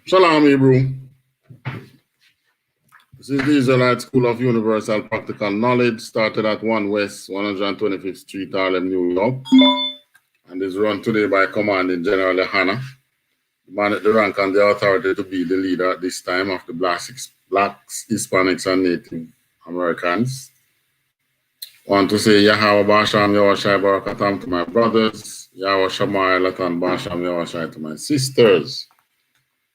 Shalom, Hebrew. This is the Israelite School of Universal Practical Knowledge, started at 1 West 125th Street, Harlem, New York, and is run today by Commanding General YAHANNA, the man at the rank and the authority to be the leader at this time of the blacks, Hispanics, and Native Americans. I want to say Yahweh Basham Yahushai Barakatam to my brothers, Yahweh Shammai Latan Basham Yahushai to my sisters.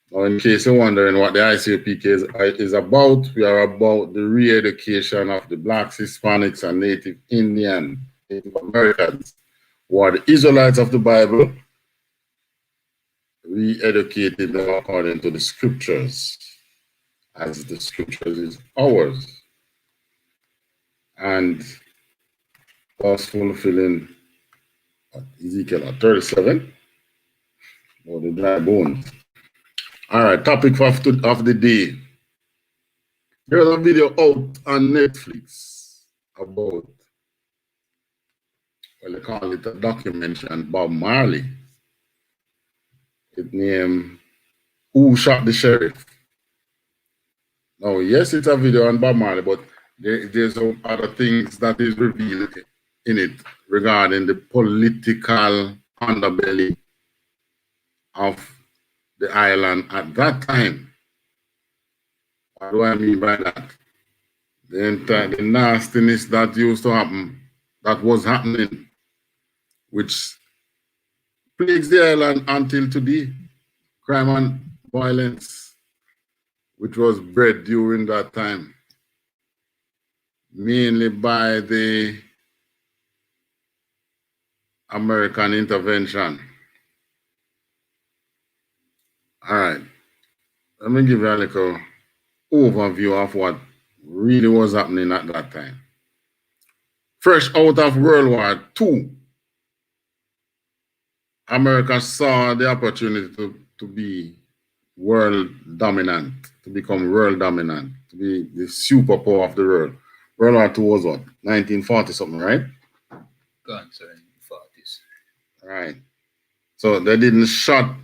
Now, in case you're wondering what the I.S.U.P.K is about, we are about the re-education of the blacks, Hispanics, and Native Americans, who are the Israelites of the Bible, re-educated them according to the scriptures, as the scriptures is ours, and thus fulfilling Ezekiel 37, or the dry bones. All right, topic of the day. There's a video out on Netflix about, well, they call it a documentary on Bob Marley. It named Who Shot the Sheriff? Now, yes, it's a video on Bob Marley, but there's some other things that is revealed in it regarding the political underbelly of the island at that time. What do I mean by that? The nastiness that used to happen, that was happening, which plagues the island until today. Crime and violence, which was bred during that time, mainly by the American intervention. All right, let me give you a little overview of what really was happening at that time. Fresh out of World War II, America saw the opportunity to be world dominant, to become world dominant, to be the superpower of the world. World War II was what? 1940 something, right? Gone, sir, in the 40s. Right. So they didn't shot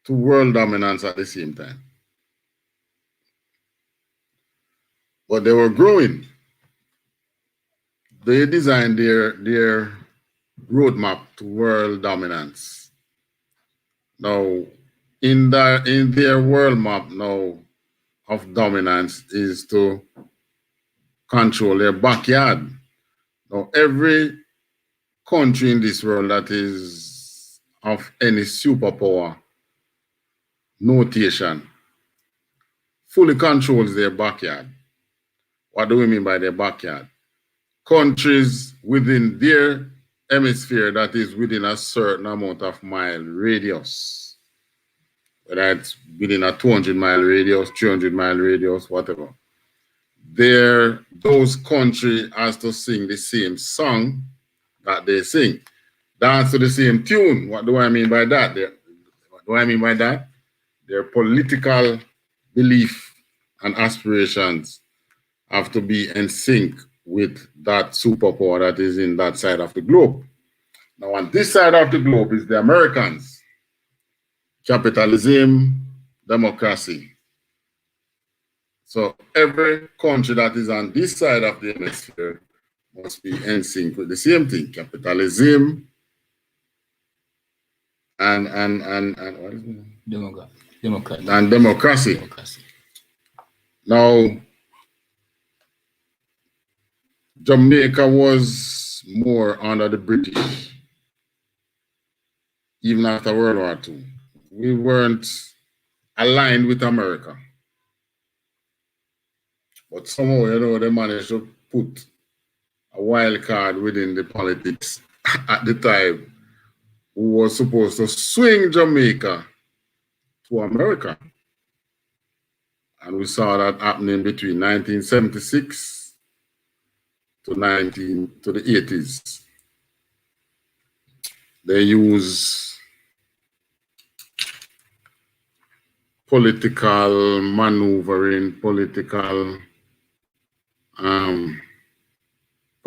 to world dominance at the same time. But they were growing. They designed their roadmap to world dominance. Now, in their world map now of dominance is to control their backyard. Now, every country in this world that is of any superpower notation fully controls their backyard. What do we mean by their backyard? Countries within their hemisphere that is within a certain amount of mile radius, whether it's within a 200-mile radius, 300-mile radius, whatever. Those countries has to sing the same song that they sing, dance to the same tune. What do I mean by that? What do I mean by that? Their political belief and aspirations have to be in sync with that superpower that is in that side of the globe. Now, on this side of the globe is the Americans. Capitalism, democracy. So every country that is on this side of the hemisphere must be in sync with the same thing. Capitalism and what is it? Democracy. And democracy. Now, Jamaica was more under the British, even after World War II. We weren't aligned with America. But somehow, you know, they managed to put a wild card within the politics at the time who was supposed to swing Jamaica to America. And we saw that happening between 1976 to the 80s. They use political maneuvering, political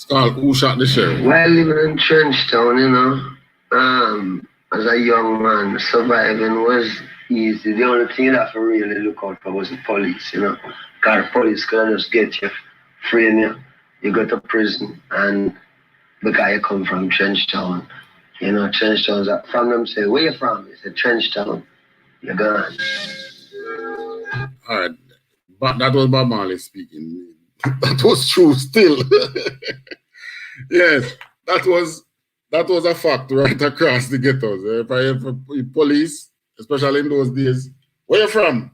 It's called Who Shot the Sheriff? While living in Trenchtown, you know, as a young man, surviving was easy. The only thing you have to really look out for was the police, you know. Because the police can just get you, frame you, you go to prison, and because you come from Trenchtown, you know, Trenchtown's from them say, where you from? It's a Trenchtown, you're gone. All right, but that was Bob Marley speaking. That was true still. Yes, that was a fact right across the ghettos. If I have police, especially in those days, where you from?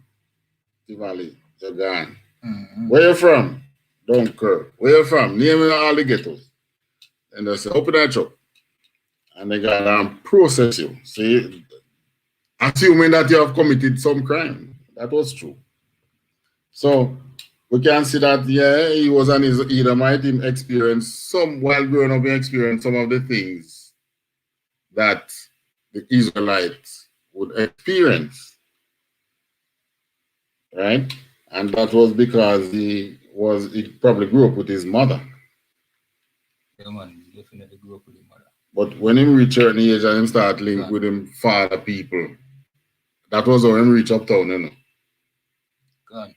Valley, you're gone. Where you from? Dunkirk. Where you from? Name all the ghettos. And they say, open that truck. And they got process you. See, assuming that you have committed some crime. That was true. So we can see that, yeah, he was an Edomite, him experienced some, while growing up, he experienced some of the things that the Israelites would experience. Right? And that was because he probably grew up with his mother. Yeah, man, definitely grew up with his mother. But when he reached certain age and him start link with him father people, that was how him reach uptown, you know. Gone.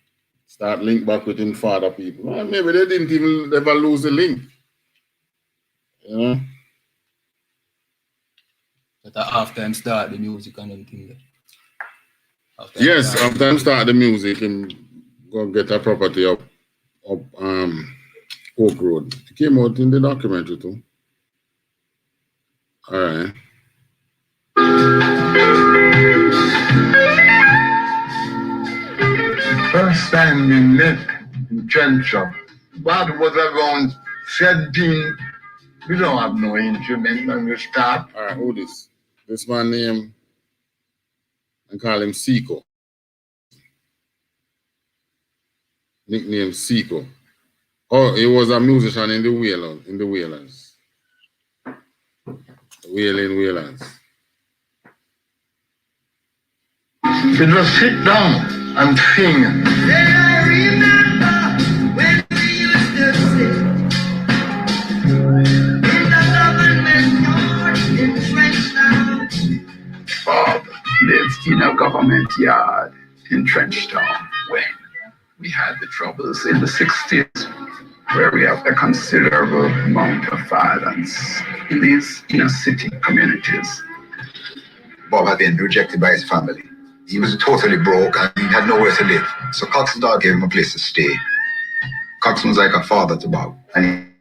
Start link back with him father people. Well, maybe they didn't even ever lose the link. You know? But after him start the music and everything. Yes, after him start the music, him go get a property up Oak Road. It came out in the documentary too. All right. First time we met in Trenchtown, Bob was around 17. We don't have no instrument when we start. All right, who this? This man name, I call him Siko. Nickname Siko. Oh, he was a musician in the Whalers. Whalers. We just sit down and sing. I remember when we used to sit in the government yard in Trenchtown. Bob lived in a government yard in Trenchtown when we had the troubles in the 60s, where we have a considerable amount of violence in these inner city communities. Bob had been rejected by his family. He was totally broke and he had nowhere to live. So Cox's dad gave him a place to stay. Cox was like a father to Bob. And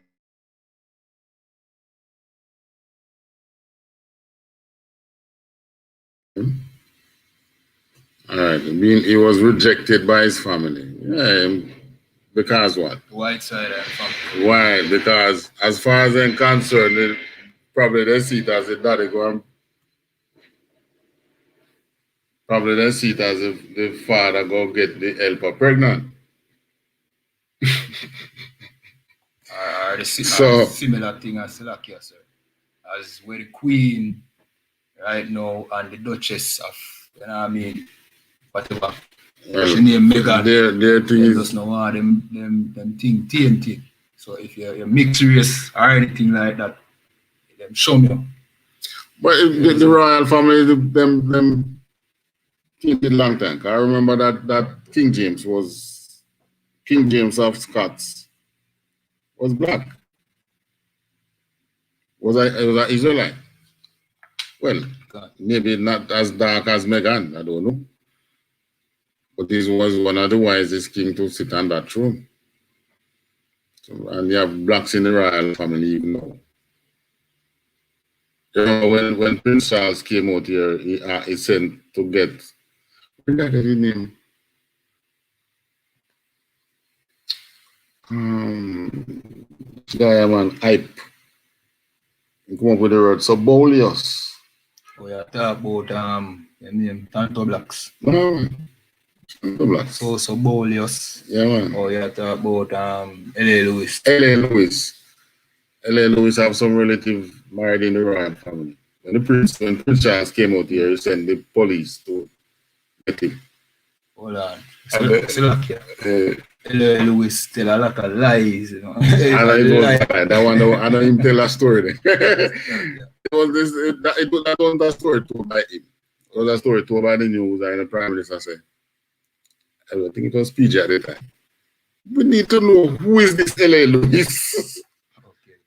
all right, he was rejected by his family. Yeah, because what? White side of the family. Why? Because as far as I'm concerned, probably they see it as a daddy going. Probably they see it as if the father go get the helper pregnant. Or the similar thing as Slakia, sir. As where the Queen right now and the Duchess of, you know what I mean, whatever. Well, she name Megan. Their thing is just know them thing TNT. So if you're mixed race or anything like that, them show me. But the royal family, them King did long time. I remember that King James of Scots was black. Was an Israelite? Well, maybe not as dark as Meghan, I don't know. But this was one of the wisest king to sit on that throne. So, and you have blacks in the royal family even now. You know, when Prince Charles came out here, he sent to get, what did I get his name? Guy, man, I.S.U.P.K. He come up with the word Sobolius. We are talking about the name Tanto Blacks. No, Tanto Blacks. So Sobolius. Yeah, man. Oh, you are talking about L.A. Lewis. L.A. Lewis have some relative married in the royal family. When Prince Charles came out here, he sent the police to get him. Hold on. Lewis tell a lot of lies, you know. And it was that one. I know him tell a story. It was this. That wasn't a story told by him. It was a story told by the news and the Prime Minister said. I think it was PJ at the time. We need to know who is this LA Lewis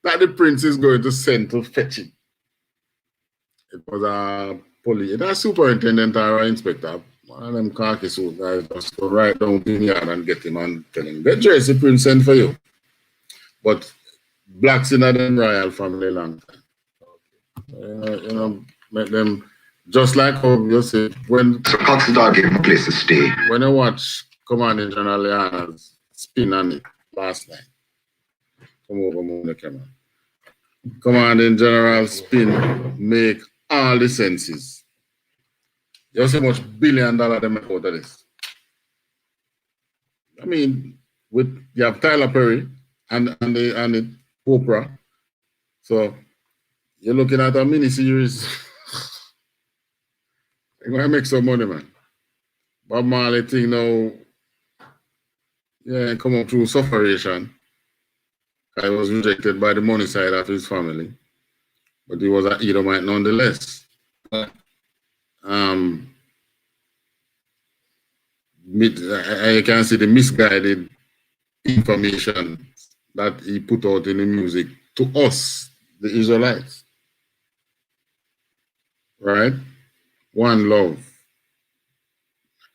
that the Prince is going to send to fetch him. It was a police, a superintendent or an inspector. One of them khaki suit guys just go right down to the yard and get him and tell him, get Jersey Prince sent for you. But blacks in the royal family long time. You know, make them just like how you say when So Cox's dog gave him a place to stay. when I watch Commanding General Yahanna's spin on it last night. Come over move the camera. Commanding General spin make all the senses. You see how much $1 billion they make out of this. I mean, you have Tyler Perry and the Oprah. So you're looking at a mini-series. You're gonna make some money, man. Bob Marley thing now, yeah, come up through sufferation. I was rejected by the money side of his family, but he was an Edomite nonetheless. I can see the misguided information that he put out in the music to us, the Israelites. Right? One love.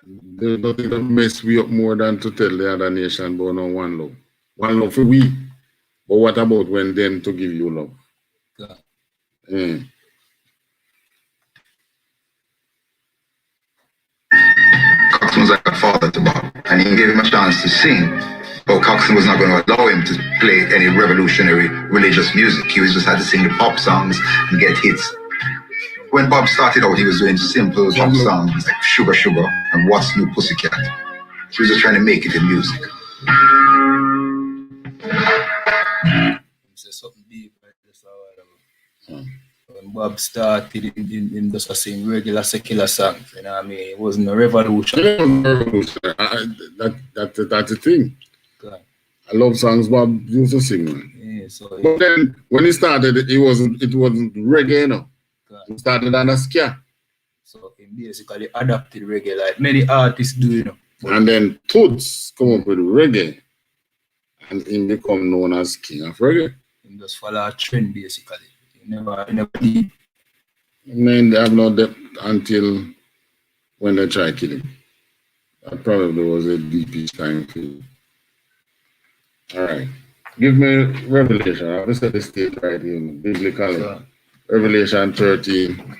There's nothing that mess we up more than to tell the other nation about no one love. One love for we. But what about when them to give you love? Yeah. Coxon was like a father to Bob, and he gave him a chance to sing. But Coxon was not going to allow him to play any revolutionary religious music. He was just had to sing the pop songs and get hits. When Bob started out, he was doing simple pop songs like Sugar Sugar and What's New Pussycat. He was just trying to make it in music. Something deep, right? When Bob started in just sing regular secular songs, you know what I mean? It wasn't a revolution. That's the thing. God. I love songs Bob used to sing, man. Yeah, so but then when he started, it wasn't reggae, no. He started on a ska. So he basically adapted reggae like many artists do, you know. And then Toots come up with reggae, and he become known as King of Reggae. He just follow a trend basically. He never did. Man, they have no depth until when they try to kill him. That probably was a deepish time for him. All right. Give me Revelation. I'll set the state right here, biblically. Sure. Revelation 13.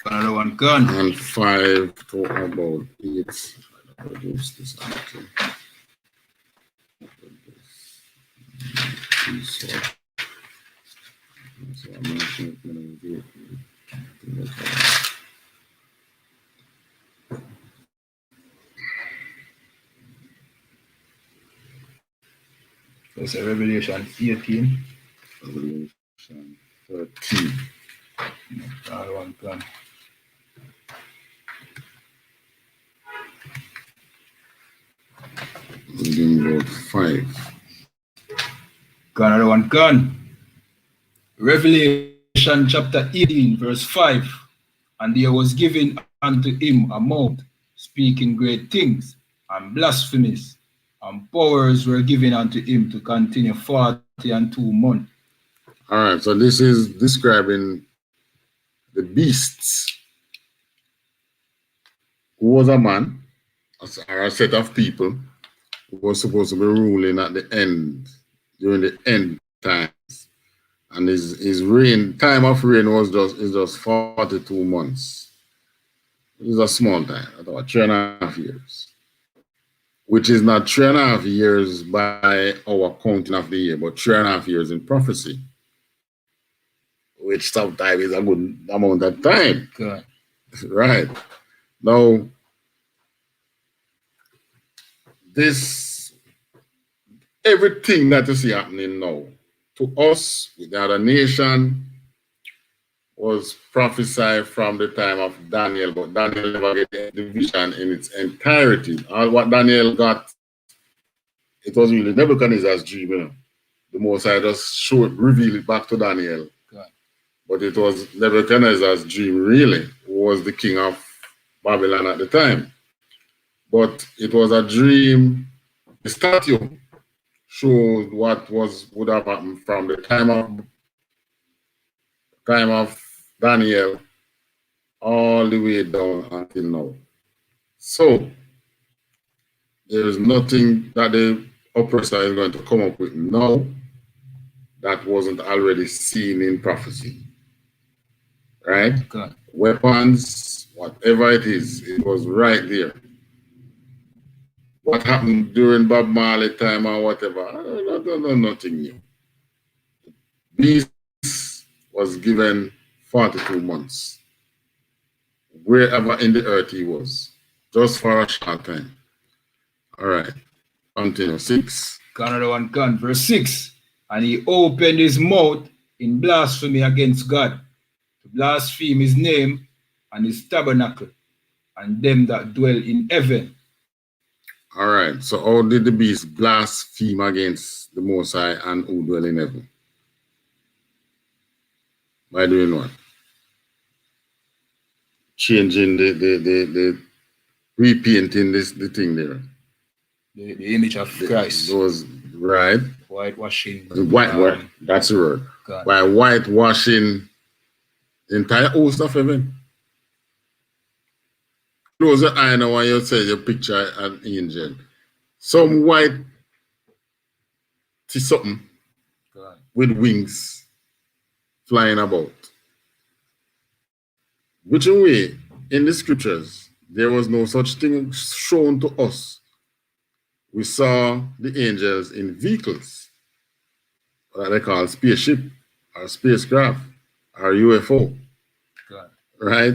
Another one gone. And 5 to about 8. I'll reduce this actually. So I'm not going to do it. So it's a Revelation 18. Revelation 13. Another one gone. Reading about 5. Got another one gone. Revelation chapter 18, verse 5. And there was given unto him a mouth, speaking great things, and blasphemies, and powers were given unto him to continue 42 months. All right, so this is describing the beasts, who was a man, or a set of people, who was supposed to be ruling at the end, during the end times. And his reign, time of reign was just 42 months. It's a small time, about 3.5 years. Which is not 3.5 years by our counting of the year, but 3.5 years in prophecy. Which sometimes is a good amount of time. Good. Right. Now, everything that you see happening now, to us, with the other nation, was prophesied from the time of Daniel, but Daniel never get the vision in its entirety. All what Daniel got, it was really Nebuchadnezzar's dream, you know. The Most High just reveal it back to Daniel. God. But it was Nebuchadnezzar's dream, really, who was the king of Babylon at the time. But it was a dream. The statue showed what would have happened from the time of Daniel all the way down until now. So there is nothing that the oppressor is going to come up with now that wasn't already seen in prophecy. Right? God. Weapons, whatever it is, it was right there. What happened during Bob Marley time or whatever, nothing new. Beast was given 42 months, wherever in the earth he was, just for a short time. All right, continue. 6. Another one, verse 6. And he opened his mouth in blasphemy against God, to blaspheme his name and his tabernacle, and them that dwell in heaven. All right, so how did the beast blaspheme against the Most High and who dwell in heaven? By doing what? Changing the repainting the thing there. The image of Christ. Those, right. Whitewashing. That's the word. God. By whitewashing the entire host of heaven. Close your eye now when you say you picture an angel. Some white something with wings flying about. Which way in the scriptures there was no such thing shown to us. We saw the angels in vehicles that they call spaceship or spacecraft or UFO. God. Right?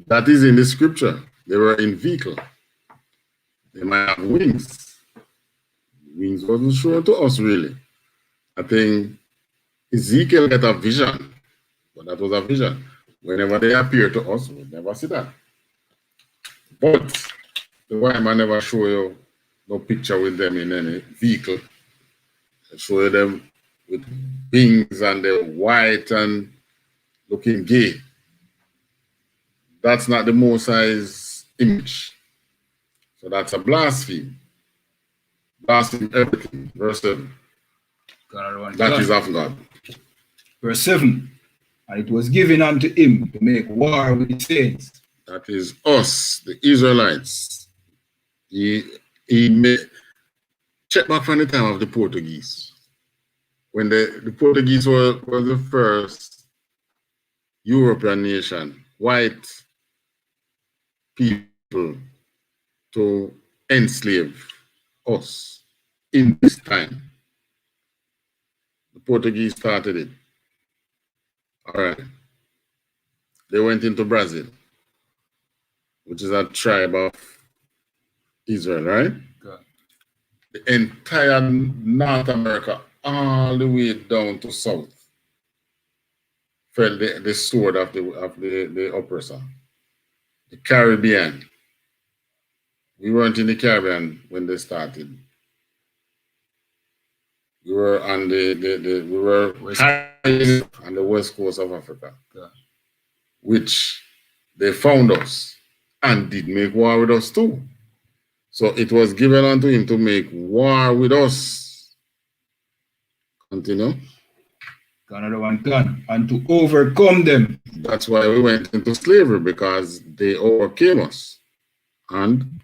That is in the scripture. They were in vehicle. They might have wings. Wings wasn't shown to us really. I think Ezekiel got a vision, but that was a vision. Whenever they appear to us, we never see that. But the white man never show you no picture with them in any vehicle. They show you them with wings and they're white and looking gay. That's not the Most High's image. So that's a blasphemy. Blaspheme everything. Verse 7. That is of God. Verse 7. And it was given unto him to make war with the saints. That is us, the Israelites. He made, check back from the time of the Portuguese. When the Portuguese were the first European nation, white people to enslave us in this time. The Portuguese started it. All right. They went into Brazil, which is a tribe of Israel, right? God. The entire North America, all the way down to south, felt the sword of the oppressor. The Caribbean. We weren't in the Caribbean when they started. We were on we were on the west coast of Africa, which they found us and did make war with us too. So it was given unto him to make war with us. Continue. Another one gun, and to overcome them. That's why we went into slavery, because they overcame us. And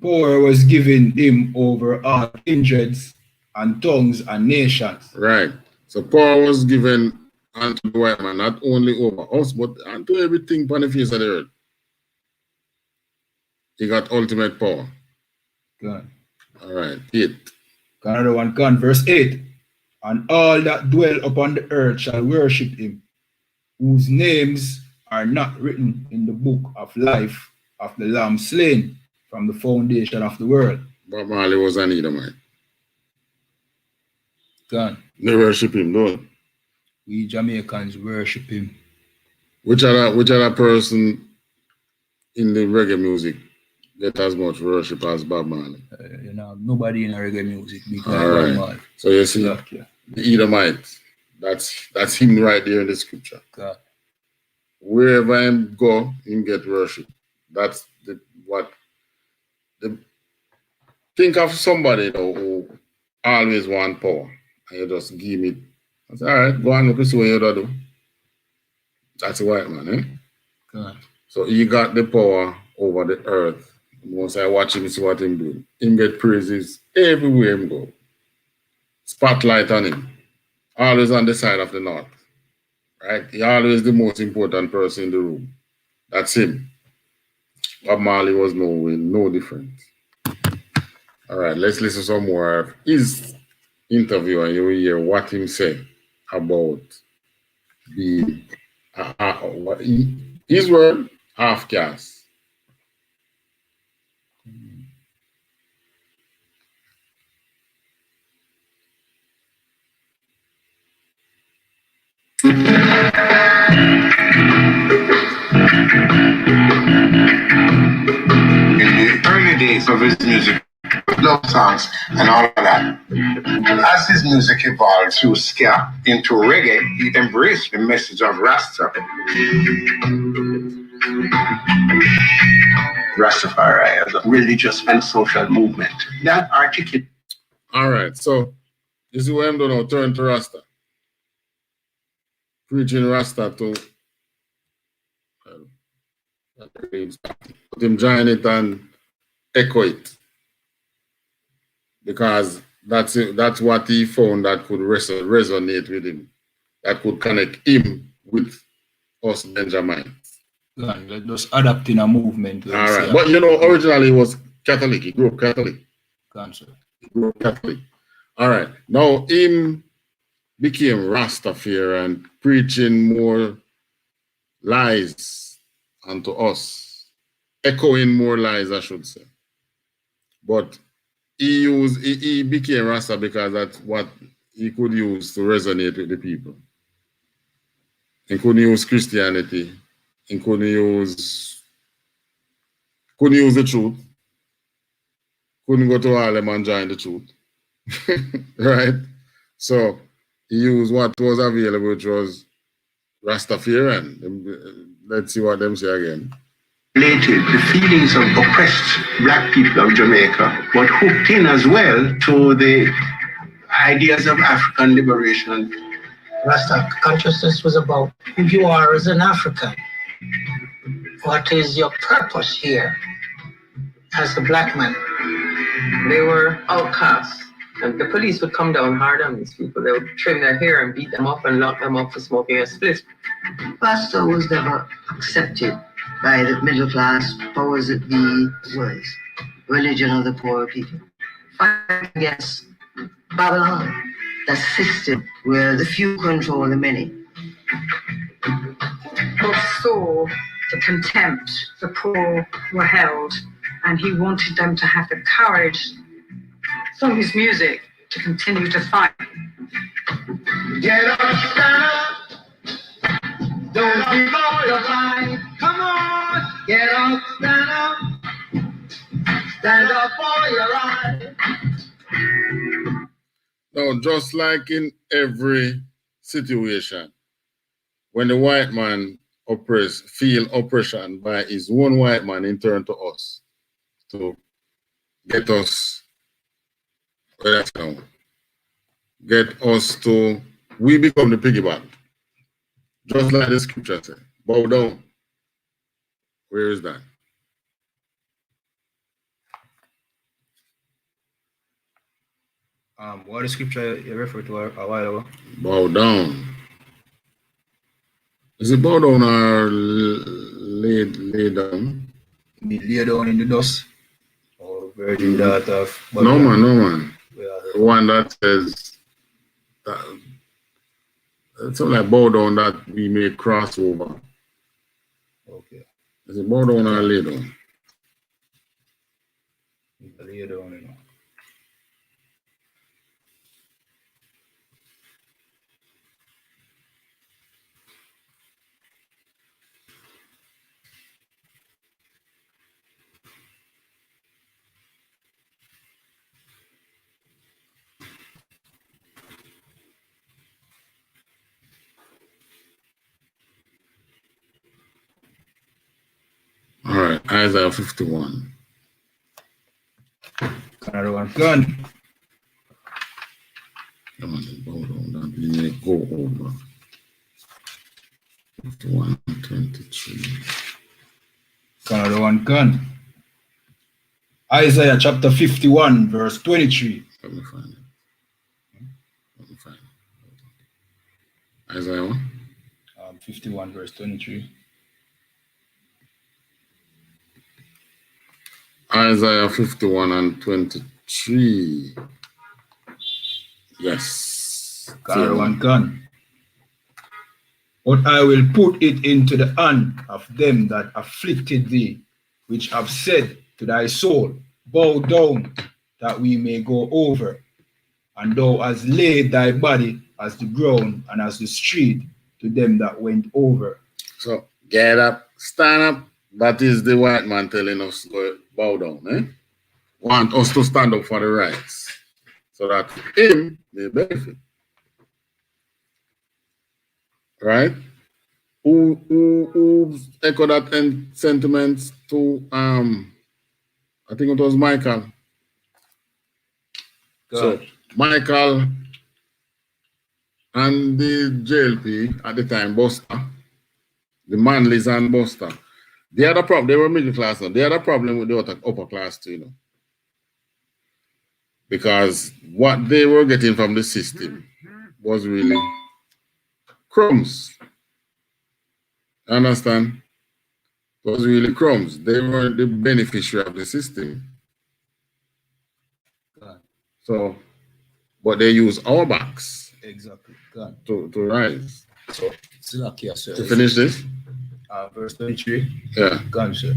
power was given him over all kindreds and tongues and nations. Right. So power was given unto the white man, not only over us, but unto everything on the face of the earth. He got ultimate power. God. All right. 8. Another one, verse 8. And all that dwell upon the earth shall worship him, whose names are not written in the book of life of the Lamb slain from the foundation of the world. Bob Marley was an Edomite. God. They worship him, don't we Jamaicans worship him. Which other person in the reggae music get as much worship as Bob Marley? You know, nobody in reggae music big like All Bob right. Marley. So you see, Exactly. the Edomite, that's him right there in the scripture. God. Wherever him go, him get worship. That's think of somebody though who always want power, and you just give it. I say, all right, go on, look and see what you do. That's a white man, eh? God. So he got the power over the earth. Once I watch him, see what him do. Him get praises everywhere him go. Spotlight on him. Always on the side of the north. Right? He always the most important person in the room. That's him. Bob Marley was no different. All right, let's listen to some more of his interview and you will hear what him said about being his word, half caste. In the early days of his music, love songs and all of that. As his music evolved through ska into reggae, he embraced the message of Rasta. Rastafari as a religious and social movement that articulates. All right, so you see what I'm doing now? Turn to Rasta. Preaching Rasta to put him join it and echo it. Because that's it, that's what he found that could resonate with him. That could connect him with us Benjamins. God, just adapting a movement. All right. But you know, originally he was Catholic. He grew up Catholic. Cancer. He grew up Catholic. All right. Now him became Rastafari and preaching more lies unto us. Echoing more lies, I should say. But he became Rasta because that's what he could use to resonate with the people. He couldn't use Christianity. He couldn't use the truth. Couldn't go to Harlem and join the truth. Right? So he used what was available, which was Rastafarian. Let's see what them say again. Related the feelings of oppressed black people of Jamaica, but hooked in as well to the ideas of African liberation. Rasta consciousness was about who you are as an African. What is your purpose here as a black man? They were outcasts. And the police would come down hard on these people. They would trim their hair and beat them up and lock them up for smoking a split. Pastor was never accepted by the middle class powers that be, was religion of the poor people. Fighting against Babylon, that system where the few control the many. God saw the contempt the poor were held, and he wanted them to have the courage from his music to continue to fight. Get up, stand up. Don't be mortified. Come on, get up, stand up. Stand up for your right. Now, just like in every situation, when the white man feel oppression by his own white man in turn to us, to get us, we become the piggyback. Just like the scripture said, bow down. Where is that? What the scripture you referred to a while ago? Bow down. Is it bow down or lay down? Lay down in the dust. Or virgin daughter of No man. The one that says something like bow down that we may cross over. Okay. Is it bow down or lay down? Lay down, you know. Isaiah 51. Another one gone. Come on, hold on, don't let me go over. 51 and 23. Another one gone. Isaiah chapter 51, verse 23. Let me find it. Let me find it. Isaiah 1? 51, verse 23. Isaiah 51 and 23. Yes. Another one gone. But I will put it into the hand of them that afflicted thee, which have said to thy soul, bow down, that we may go over. And thou hast laid thy body as the ground and as the street to them that went over. So get up, stand up. That is the white man telling us to bow down. Want us to stand up for the rights. So that him may benefit. Right? Who echo that sentiment to I think it was Michael. So Michael and the JLP at the time, Buster, the Manleys and Buster, they had a problem. They were middle class now. They had a problem with the upper class too, you know. Because what they were getting from the system was really crumbs. Understand? It was really crumbs. They were the beneficiary of the system. So, but they use our backs exactly to rise. So, it's like here, sir. To finish this? Verse 23. Yeah. Gone, sir.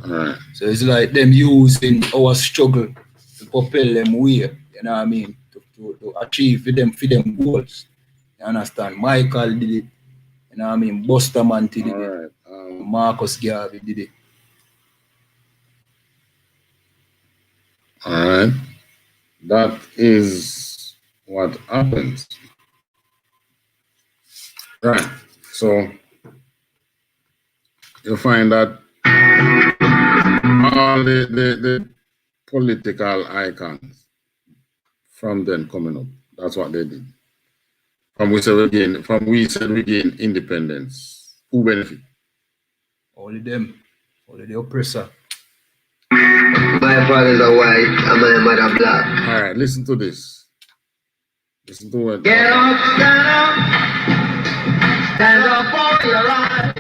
All right. So it's like them using our struggle to propel them way, you know what I mean, to achieve for them goals. You understand? Michael did it, you know what I mean? Buster Man did it. Right. Marcus Garvey did it. All right. That is what happens. Right. So you find that all the political icons from then coming up. That's what they did. From we said we gain independence. Who benefit? Only them. Only the oppressor. My father's a white and my mother black. All right, listen to this. Listen to it. Get up, stand up for your life.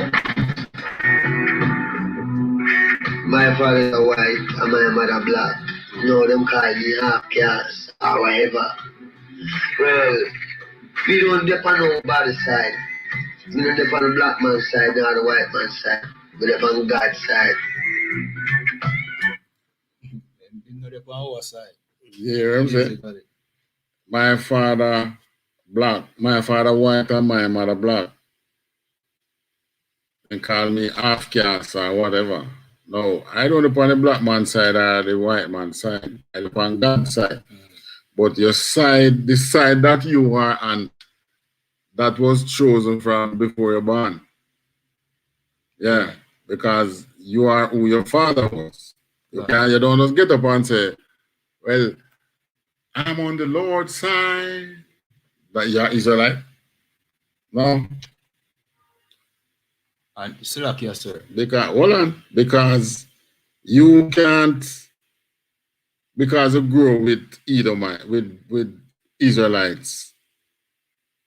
My father's a white and my mother black. No, them call me half caste or whatever. Well, we don't depend on nobody's side. We don't depend on the black man's side nor the white man's side. We depend on God's side. Our side. You hear what I'm saying? My father black, my father white and my mother black. And call me half caste or whatever. No, I don't depend on the black man's side or the white man's side. I depend on God's side. But your side, the side that you are on, that was chosen from before you're born. Yeah, because you are who your father was. You don't just get up and say, well, I'm on the Lord's side. But you're Israelite? No. And still like yes, sir. Because, hold on. Because you can't, because you grow with Edomite, with Israelites,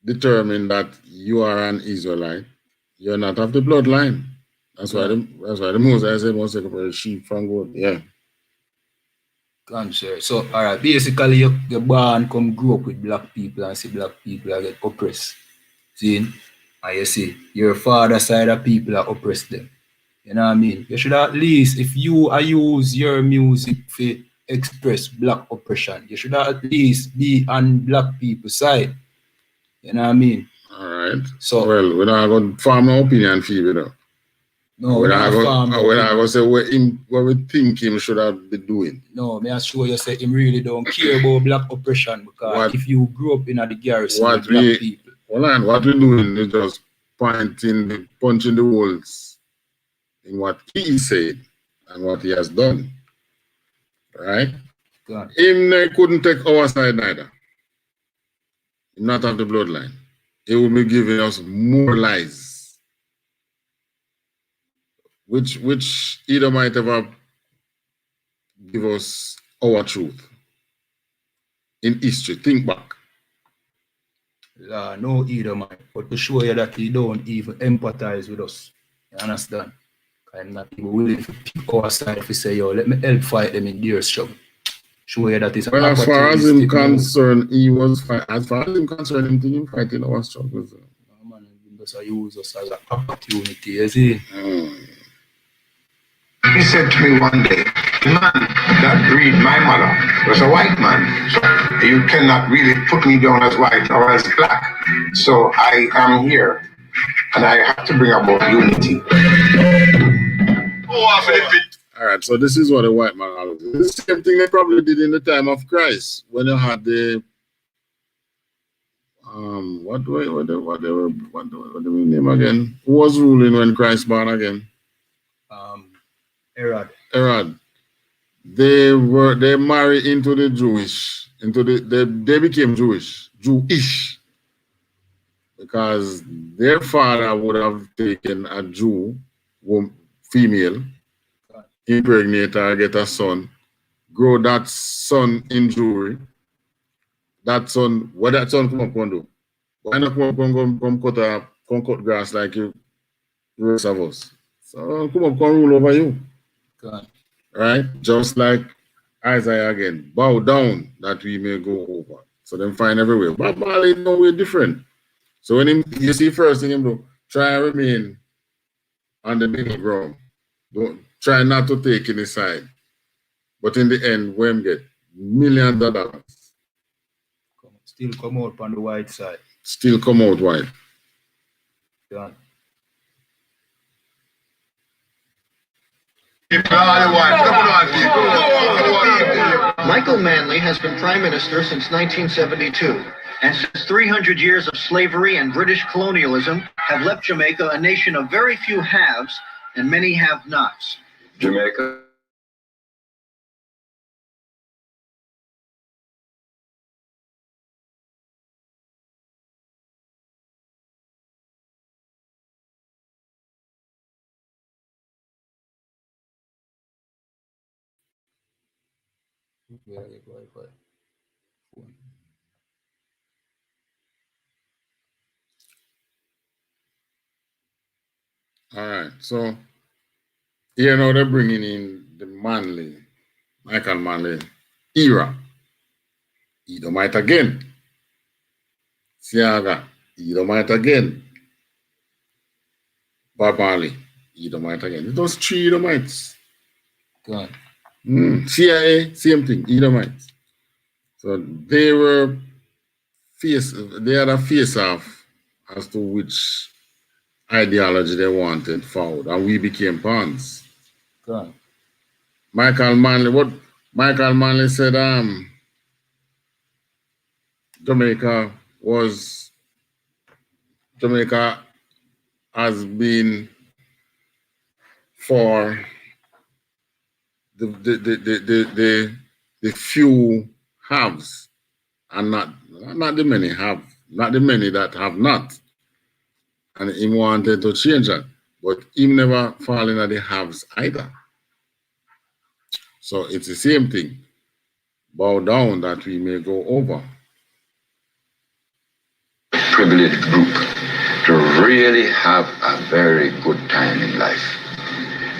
determine that you are an Israelite. You're not of the bloodline. That's why the Moses said most separate sheep from goat. Yeah. Come, sir. So, all right, basically, you're born, come grow up with black people and see black people are get oppressed. See? And you see, your father side of people are oppressed them. You know what I mean? You should at least, if you use your music to express black oppression, you should at least be on black people's side. You know what I mean? All right. So, well, we're not going to form no opinion for you, though. No, we're not going to say what we think him should have been doing. No, may I show you say him really don't care about black oppression because if you grew up in the garrison with black people. Hold on, what we're doing is just punching the holes in what he said and what he has done. Right? God. Him couldn't take our side neither. Not of the bloodline. He will be giving us more lies. Which either might ever give us our truth. In history, think back. No either man, but to show you that he don't even empathize with us. You understand? I'm not even willing to pick our side if you say, yo, let me help fight them in their struggle. Show you that it's well, as far as him concerned, he was as far as him concerned, him fighting our struggles. No, man, he just use us as an opportunity, you see? He said to me one day, man, that breed, my mother, was a white man. So you cannot really put me down as white or as black. So I am here, and I have to bring about unity. All right, so this is what a white man always did. The same thing they probably did in the time of Christ, when you had the what do we name again? Who was ruling when Christ born again? Herod. They married into the Jewish, they became Jewish, because their father would have taken a Jew, female, impregnate her, get a son, grow that son in Jewry. That son, what that son come up and do? Why not come cut grass like you, the rest of us? So come rule over you. God. Right? Just like Isaiah again, bow down that we may go over. So them find everywhere. But Marley no way different. So when you see first thing him do, try and remain on the middle ground. Don't try not to take any side. But in the end, where him get millions of dollars. Still come out on the white side. Still come out white. Yeah. Michael Manley has been Prime Minister since 1972. And since 300 years of slavery and British colonialism have left Jamaica a nation of very few haves and many have-nots. Jamaica. All right, so here now they're bringing in the Manley, Michael Manley era. Edomite again. Siaga, Edomite again. Bob Marley, Edomite again. It was 3 Edomites. God. CIA, same thing, Edomites. So they had a face-off as to which ideology they wanted forward, and we became pawns. God. Michael Manley said Jamaica has been for the few haves and not the many have, not the many that have not. And he wanted to change that, but he never fall in the haves either. So it's the same thing. Bow down that we may go over. Privileged group to really have a very good time in life.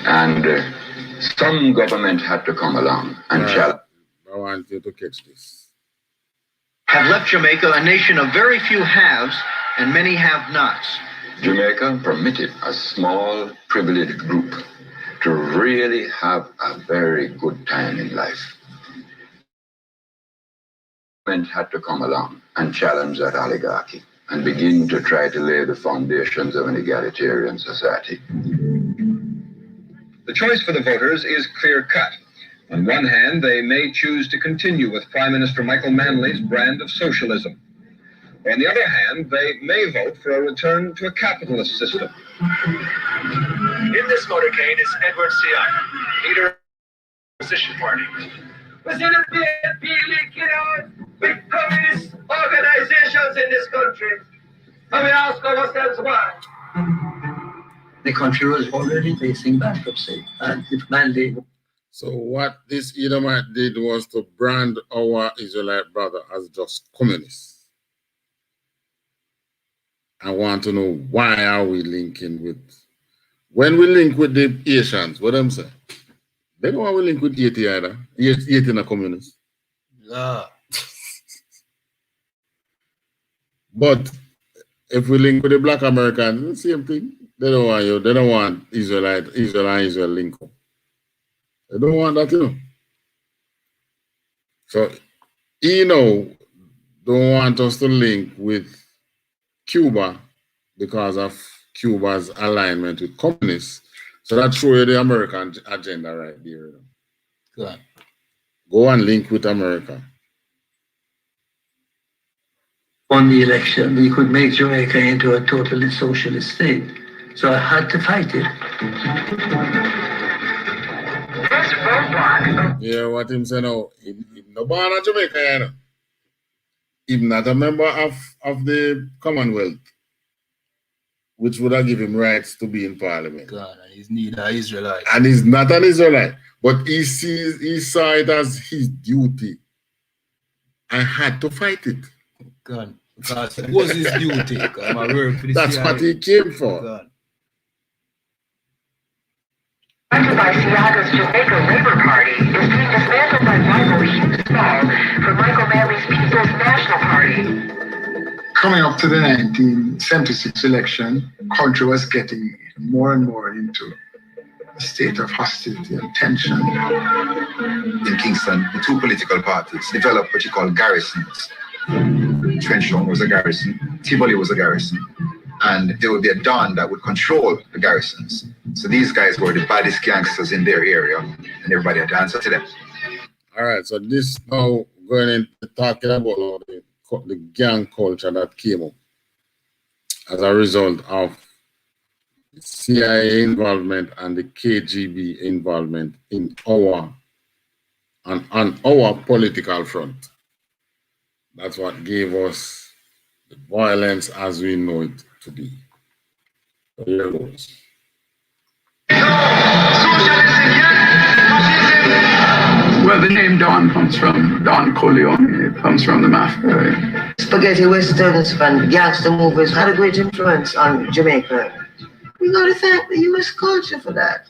And some government had to come along and challenge. I want you to catch this. Have left Jamaica a nation of very few haves and many have-nots. Jamaica permitted a small privileged group to really have a very good time in life. Government had to come along and challenge that oligarchy and begin to try to lay the foundations of an egalitarian society. The choice for the voters is clear-cut. On one hand, they may choose to continue with Prime Minister Michael Manley's brand of socialism. On the other hand, they may vote for a return to a capitalist system. In this motorcade is Edward Sion, leader of the opposition party. With communist organizations in this country, and we ask ourselves why. The country was already facing bankruptcy, and if Manley. So what this Edomite did was to brand our Israelite brother as just communists. I want to know, why are we linking with, when we link with the Asians, what them say? They don't want to link with Haiti either. Haiti in a communist. Yeah. But if we link with the black Americans, it's the same thing. They don't want you. They don't want Israel and Israel link up. They don't want that, you know. So, don't want us to link with Cuba because of Cuba's alignment with communists. So that shows you the American agenda right there. Good. Go and link with America. Won the election, we could make Jamaica into a totally socialist state. So I had to fight it. Yeah, what him say now? He no born in Jamaica, you know. He's not a member of the Commonwealth, which would have given him rights to be in Parliament. God, and he's neither Israelite. And he's not an Israelite, but he saw it as his duty. I had to fight it. God, because it was his duty. That's CIA. what he came for. God. By Seattle's Jamaica Labor Party is being dismantled by rival Hughes Ball for Michael Manley's People's National Party. Coming up to the 1976 election, the country was getting more and more into a state of hostility and tension. In Kingston, the two political parties developed what you call garrisons. Trenchtown was a garrison, Tivoli was a garrison, and there would be a Don that would control the garrisons. So these guys were the baddest gangsters in their area, and everybody had to answer to them. All right, so this now going into talking about the gang culture that came up as a result of CIA involvement and the KGB involvement in on our political front. That's what gave us the violence as we know it to be. So here goes. Well, the name Don comes from Don Corleone. It comes from the mafia. Spaghetti westerns and gangster movies had a great influence on Jamaica. We got to thank the U.S. culture for that.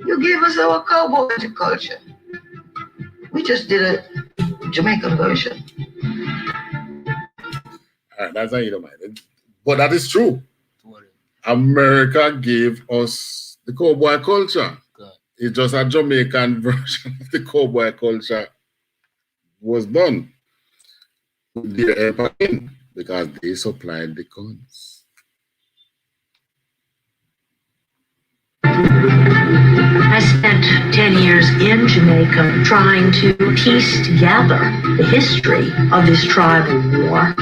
You gave us our cowboy culture. We just did a Jamaican version. All right, that's how you don't mind it. But that is true. America gave us the cowboy culture. It's just a Jamaican version of the cowboy culture was done with their help again because they supplied the guns. I spent 10 years in Jamaica trying to piece together the history of this tribal war.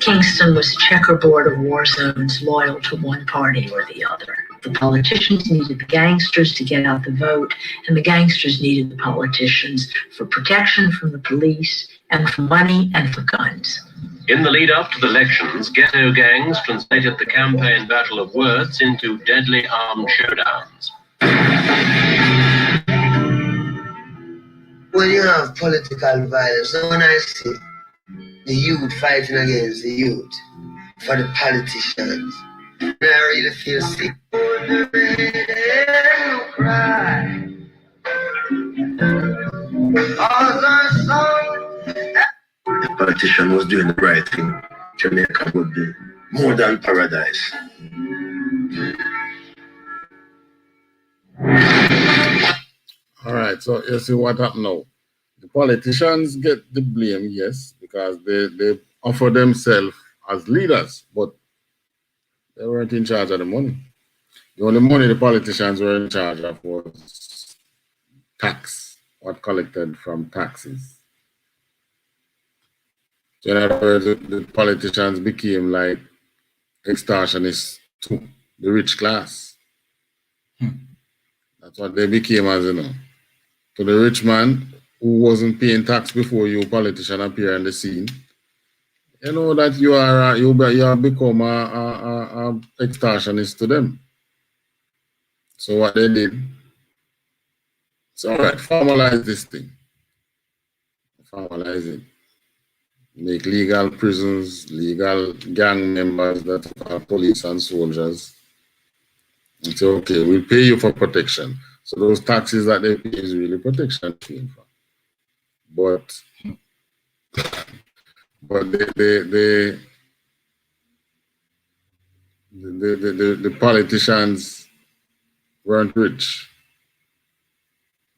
Kingston was a checkerboard of war zones loyal to one party or the other. The politicians needed the gangsters to get out the vote, and the gangsters needed the politicians for protection from the police and for money and for guns. In the lead up to the elections, ghetto gangs translated the campaign battle of words into deadly armed showdowns. When you have political violence, when I see the youth fighting against the youth for the politicians, I really feel sick. The politician was doing the right thing. Jamaica would be more than paradise. All right, so you see what happened now. The politicians get the blame, yes, because they offer themselves as leaders, but they weren't in charge of the money. The only money the politicians were in charge of was tax, what collected from taxes. So in other words, the politicians became like extortionists to the rich class. That's what they became as, you know. To the rich man who wasn't paying tax before you politician appear on the scene, you know that you are you have become a extortionist to them. So what they did, it's all right, formalize this thing. Formalize it. Make legal prisons, legal gang members that are police and soldiers. And say, okay, we'll pay you for protection. So those taxes that they pay is really protection. But the politicians weren't rich.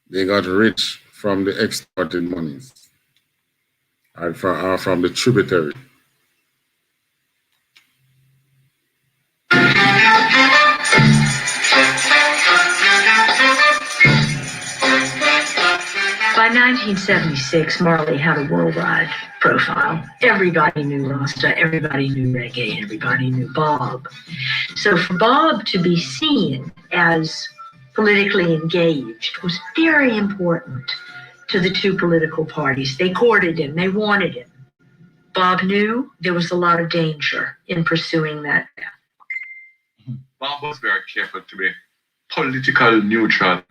They got rich from the extorted monies or from the tributary. By 1976, Marley had a worldwide profile. Everybody knew Rasta, everybody knew reggae, everybody knew Bob. So for Bob to be seen as politically engaged was very important to the two political parties. They courted him, they wanted him. Bob knew there was a lot of danger in pursuing that path. Bob was very careful to be political neutral.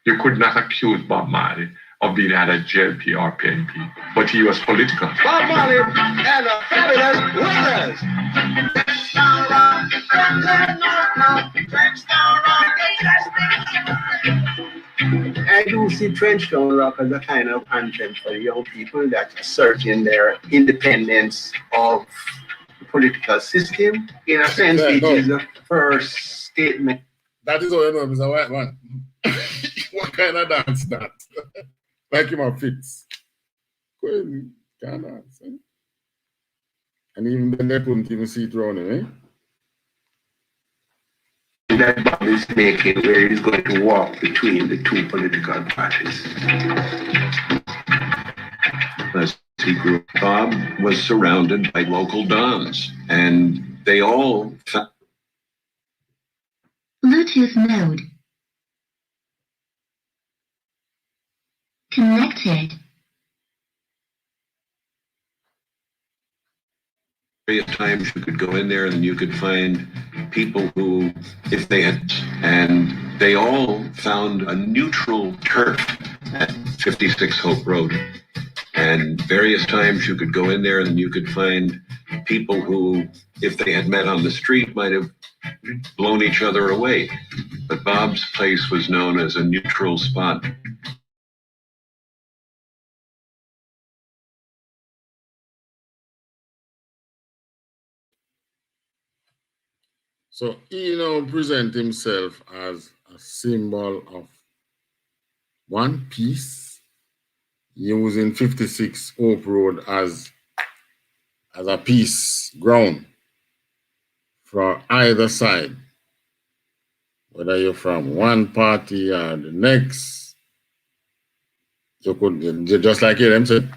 You could not accuse Bob Marley of being either JLP or PNP, but he was political. Bob Marley and the Fabulous Brothers. I do see Trenchtown Rock as a kind of anthem for young people that are searching their independence of the political system. In a sense, it is the first statement. That is all you know, Mr. White Man. What kind of dance that? Like him a fits. Crazy. Can't dance, eh? And even then they couldn't even see it around him, eh? That Bob is making where he's going to walk between the two political parties. As he grew up, Bob was surrounded by local dons, and they all Bluetooth mode. Connected. various times you could go in there and you could find people who, if they had, and they all found a neutral turf at 56 Hope Road. And various times you could go in there and you could find people who, if they had met on the street, might have blown each other away. But Bob's place was known as a neutral spot. So he present himself as a symbol of one peace, using 56 Hope Road as a peace ground for either side, whether you're from one party or the next. You could, just like them said,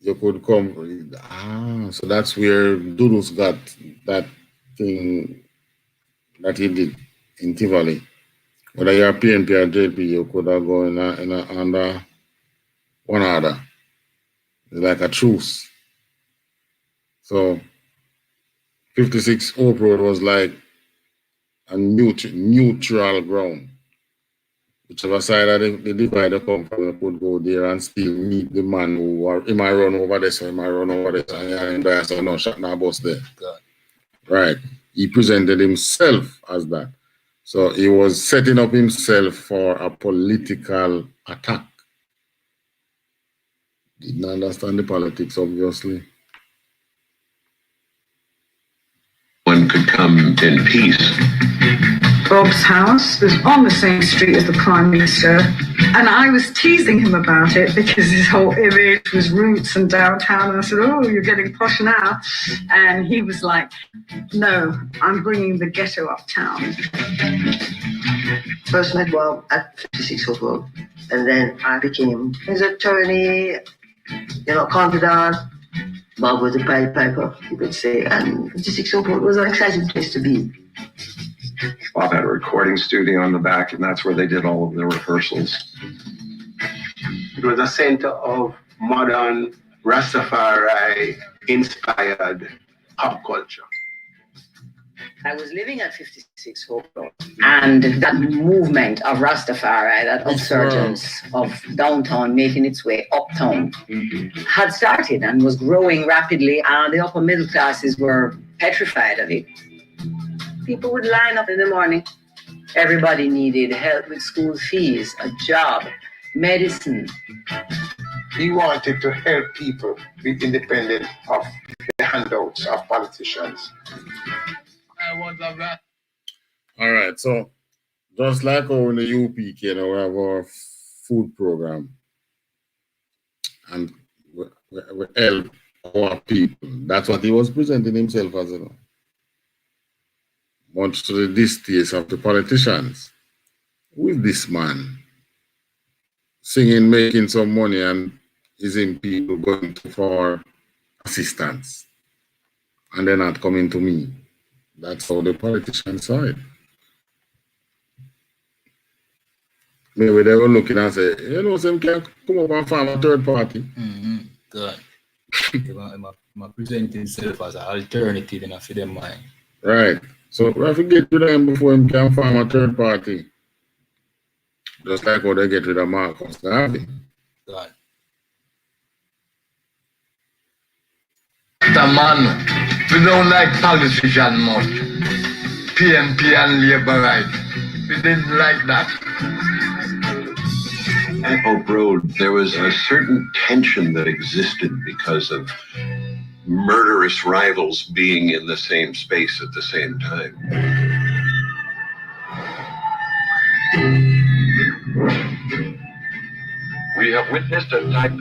you could come. So that's where Dudus got that thing that he did in Tivoli. Whether you're PNP or JP, you could have gone under one other. It's like a truce. So 56 Hope Road was like a neutral ground. Whichever side of the divider come from, you could go there and still meet the man he might run over this, or he might run over this, and I said, no, shut now, boss there. God. Right. He presented himself as that. So he was setting up himself for a political attack. Didn't understand the politics, obviously. One could come in peace. Bob's house was on the same street as the Prime Minister, and I was teasing him about it because his whole image was roots and downtown, and I said, oh, you're getting posh now. And he was like, no, I'm bringing the ghetto uptown. First met Bob at 56 Hope Road, and then I became his attorney, confidant. Bob was a Pied Piper, you could say, and 56 Hope Road was an exciting place to be. Bob had a recording studio in the back, and that's where they did all of the rehearsals. It was a center of modern Rastafari inspired pop culture. I was living at 56 Hope Road, and that movement of Rastafari, that upsurgence of downtown making its way uptown, had started and was growing rapidly, and the upper middle classes were petrified of it. People would line up in the morning. Everybody needed help with school fees, a job, medicine. He wanted to help people be independent of the handouts of politicians. All right, so just like how in the U.P.K, we have our food program, and we help our people. That's what he was presenting himself as, much to the distaste of the politicians. Who is this man? Singing, making some money, and is in people going for assistance, and they're not coming to me. That's how the politicians saw it. Maybe they were looking and say, you know, some can come up and form a third party. Good. I'm presenting himself as an alternative in a for them mind. Right. So we have to get rid of him before he can form a third party. Just like how they get rid of Marcus Garvey. God. The man, we don't like politicians much. PNP and Labourite. We didn't like that. At Hope Road, there was a certain tension that existed because of murderous rivals being in the same space at the same time. We have witnessed a type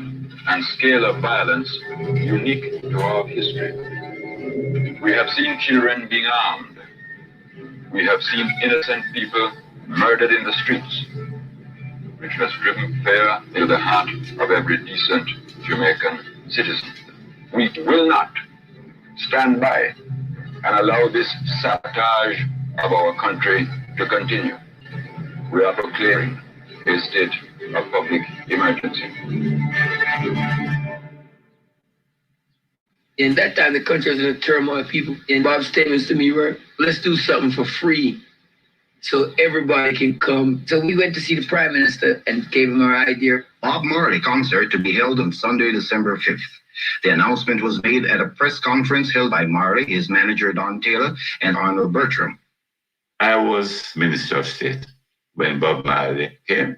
and scale of violence unique to our history. We have seen children being armed. We have seen innocent people murdered in the streets, which has driven fear into the heart of every decent Jamaican citizen. We will not stand by and allow this sabotage of our country to continue. We are proclaiming a state of public emergency. In that time, the country was in a turmoil. People, and Bob's statements to me were, let's do something for free so everybody can come. So we went to see the Prime Minister and gave him our idea. Bob Marley concert to be held on Sunday, December 5th. The announcement was made at a press conference held by Marley, his manager Don Taylor, and Arnold Bertram. I was Minister of State when Bob Marley came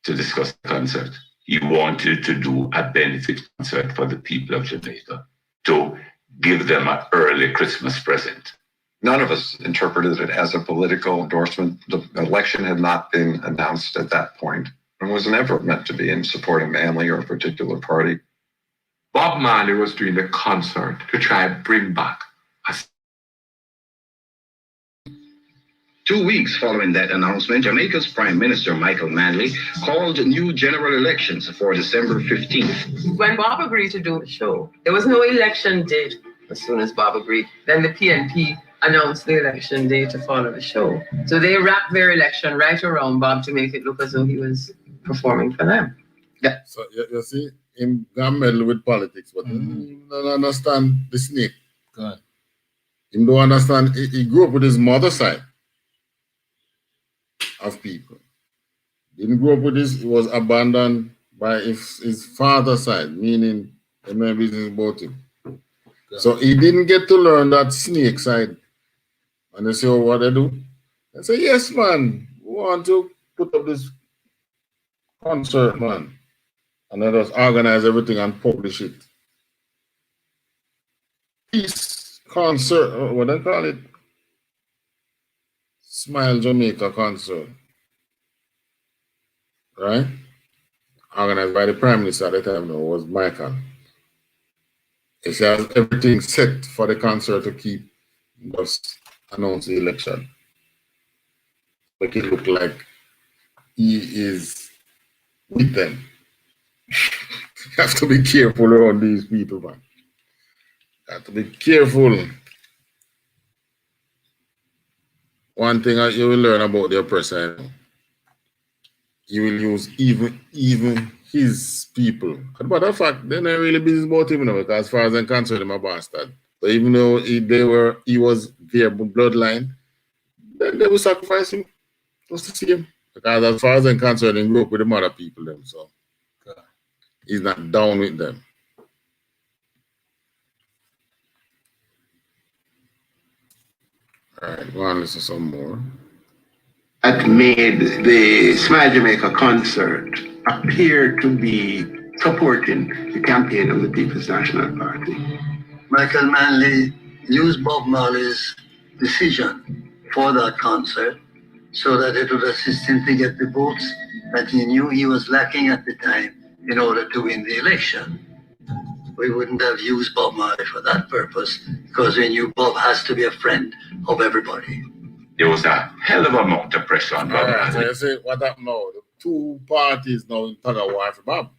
to discuss the concert. He wanted to do a benefit concert for the people of Jamaica, to give them an early Christmas present. None of us interpreted it as a political endorsement. The election had not been announced at that point and was never meant to be in support of Manley or a particular party. Bob Marley was doing the concert to try and bring back a 2 weeks following that announcement, Jamaica's Prime Minister Michael Manley called new general elections for December 15th. When Bob agreed to do the show, there was no election date. As soon as Bob agreed, then the PNP announced the election day to follow the show. So they wrapped their election right around Bob to make it look as though he was performing for them. Yeah. So you see, him got meddle with politics, but he don't understand the snake. God. He don't understand. He grew up with his mother's side of people. Didn't grow up with this. He was abandoned by his father's side, meaning the man business about him. God. So he didn't get to learn that snake side. And they say, oh, what they do? They say, yes, man, we want to put up this concert, man. And let us organize everything and publish it. Peace concert, what they call it? Smile Jamaica concert. Right? Organized by the Prime Minister at the time, though, was Michael. He has everything set for the concert to keep, just announce the election. Make it look like he is with them. You have to be careful around these people, man. You have to be careful. one thing that you will learn about the oppressor, he will use even his people. As a matter of fact, they're not really business about him now, because as far as I'm concerned, I'm a bastard. So even though he was their bloodline, then they will sacrifice him just to see him. Because as far as I'm concerned, he grew up with the mother people them, so he's not down with them. All right, go on, listen to some more. That made the Smile Jamaica concert appear to be supporting the campaign of the People's National Party. Michael Manley used Bob Marley's decision for that concert so that it would assist him to get the votes that he knew he was lacking at the time in order to win the election. We wouldn't have used Bob Marley for that purpose because we knew Bob has to be a friend of everybody. There was a hell of a amount of pressure on Bob Marley. So you see what happened now? The two parties now in tug of war for Bob.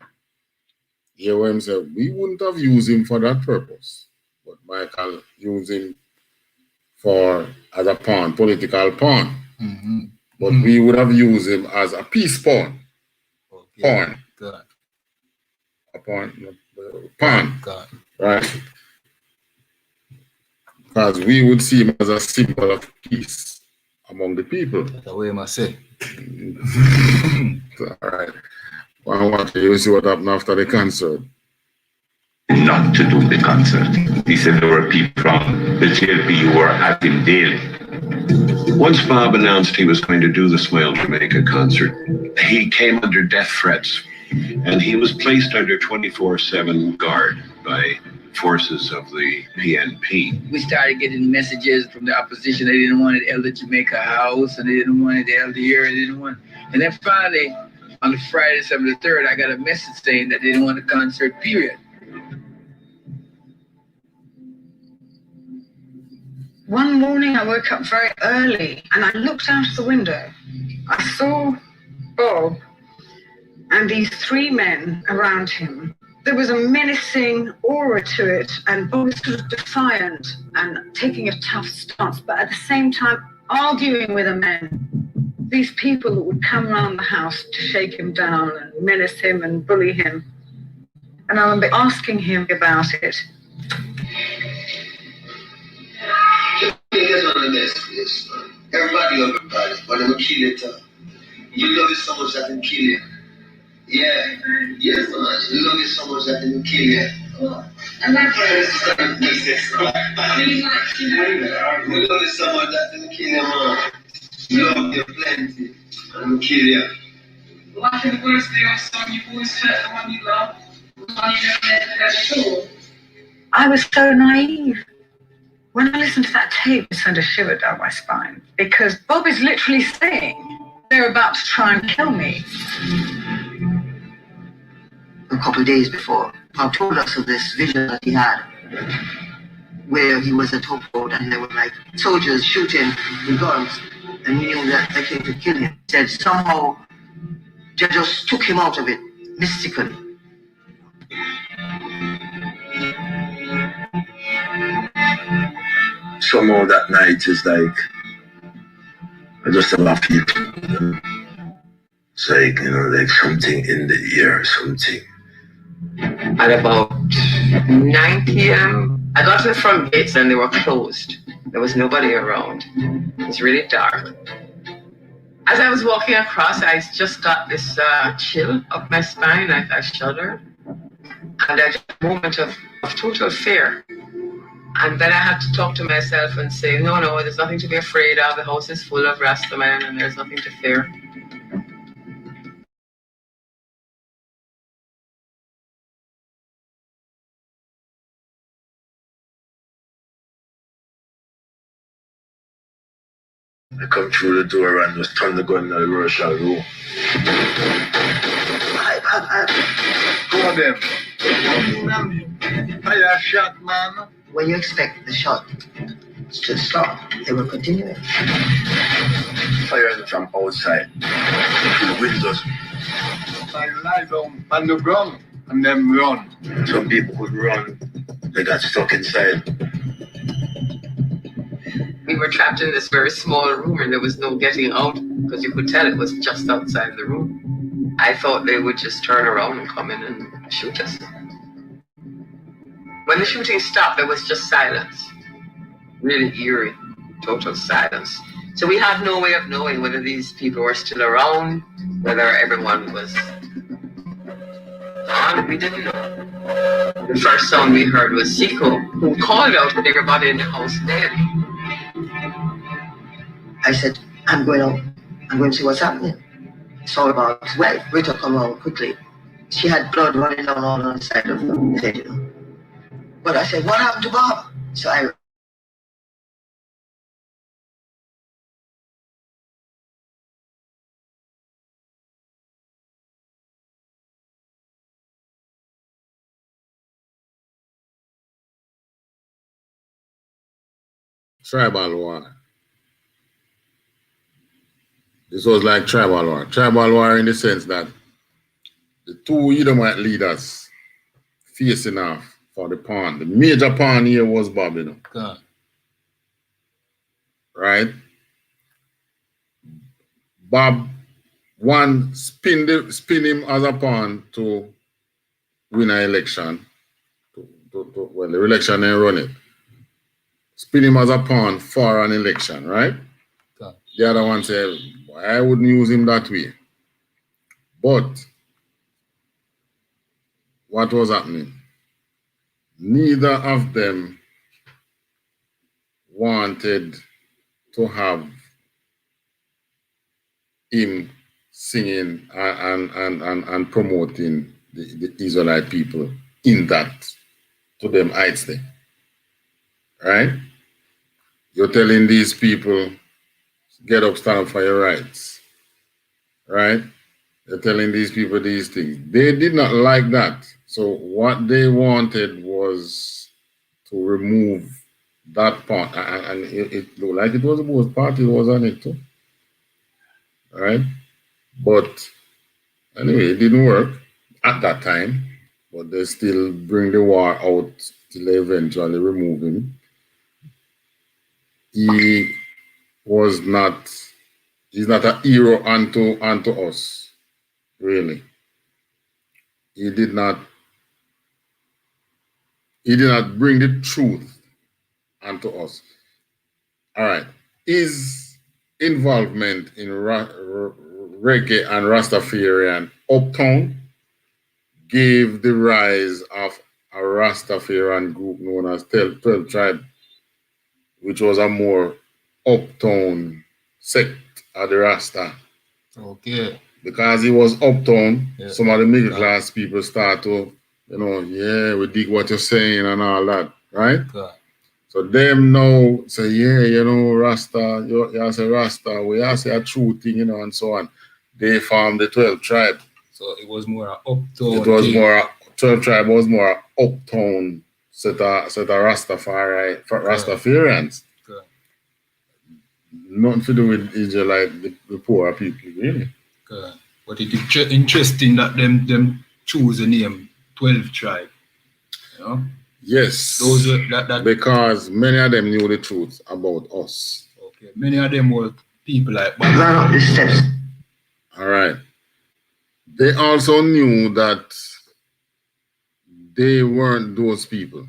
You hear what him say? We wouldn't have used him for that purpose. But Michael used him as a pawn, political pawn. But we would have used him as a peace pawn. Pawn. God. A pawn. Pawn. God. Right? Because we would see him as a symbol of peace among the people. That's the way I must say. All right. Well, I want you see what happened after the concert. Not to do the concert. He said there were people from the GLP who were at him daily. Once Bob announced he was going to do the Smile Jamaica concert, he came under death threats, and he was placed under 24/7 guard by forces of the PNP. We started getting messages from the opposition. They didn't want it held at Jamaica House, and they didn't want it held here. They didn't want. And then finally, on the Friday, December the 3rd, I got a message saying that they didn't want a concert, period. One morning I woke up very early and I looked out of the window. I saw Bob and these three men around him. There was a menacing aura to it, and Bob was sort of defiant and taking a tough stance, but at the same time arguing with the men. These people that would come around the house to shake him down and menace him and bully him. And I remember asking him about it. Here's one of the best place, man. Everybody love everybody, but they will kill it. You love it so much that they kill you. Yeah, yes, man. You love it so much that they will kill you. And that's why this is like business, man. You love it so much that they will kill you, man. Love you plenty, and will kill you. What is the worst day of song you always felt the one you love? The one you never met at the show? I was so naive. When I listened to that tape, it sent a shiver down my spine because Bob is literally saying they're about to try and kill me. A couple of days before, Bob told us of this vision that he had where he was at Hope Road and there were like soldiers shooting with guns and he knew that they came to kill him. He said somehow they just took him out of it mystically. Somehow that night is like, I just have a feeling. It's like, like something in the air, something. At about 9 p.m., I got to the front gates and they were closed. There was nobody around. It was really dark. As I was walking across, I just got this chill up my spine. I shuddered. And I had a moment of total fear. And then I had to talk to myself and say, no, there's nothing to be afraid of. The house is full of Rastaman and there's nothing to fear. I come through the door and just turn the gun in the Russian room. Go on them. Fire shot, man. When you expect the shot to stop, they will continue. Fire from outside, through the windows. I lie down on the ground and then run. Some people could run, they got stuck inside. We were trapped in this very small room and there was no getting out because you could tell it was just outside the room. I thought they would just turn around and come in and shoot us. When the shooting stopped, there was just silence. Really eerie, total silence. So we had no way of knowing whether these people were still around, whether everyone was gone. We didn't know. The first sound we heard was Siko, who called out with everybody in the house dead. I said, I'm going out. I'm going to see what's happening. Saw about his wife, Rita, come out quickly. She had blood running down all on the side of the head, you know. But I said, what happened to Bob? So I Tribal war. This was like tribal war. Tribal war in the sense that the two Edomite leaders facing off for the pawn. The major pawn here was Bob, you know. God. Right? Bob, one spin him as a pawn to win an election. Well, the election ain't run it. Spin him as a pawn for an election, right? God. The other one said, I wouldn't use him that way. But what was happening? Neither of them wanted to have him singing and promoting the Israelite people in that to them heights there. Right? You're telling these people, get up, stand up for your rights. Right? You're telling these people these things. They did not like that. So what they wanted was to remove that part. And it looked like it was both parties was on it too. Right? But anyway, it didn't work at that time. But they still bring the war out till they eventually remove him. He was not, he's not a hero unto us, really. He did not bring the truth unto us. All right. His involvement in reggae and Rastafarian uptown gave the rise of a Rastafarian group known as 12 Tribe, which was a more uptown sect of the Rasta. Okay. Because he was uptown, yeah. Some of the middle class people start to, you know, yeah, we dig what you're saying and all that, right? God. So them now say, yeah, you know, Rasta, you say Rasta, we say a true thing, you know, and so on. They formed the 12 Tribe. So it was more uptown. It was more 12 Tribe was more uptown set of Rastafarians. Good. Nothing to do with Israelite, the poorer people, really. Good. But it is interesting that them choose the name 12 Tribe. You know? Yes. Those that because many of them knew the truth about us. Okay. Many of them were people like run up the steps. All right. They also knew that they weren't those people.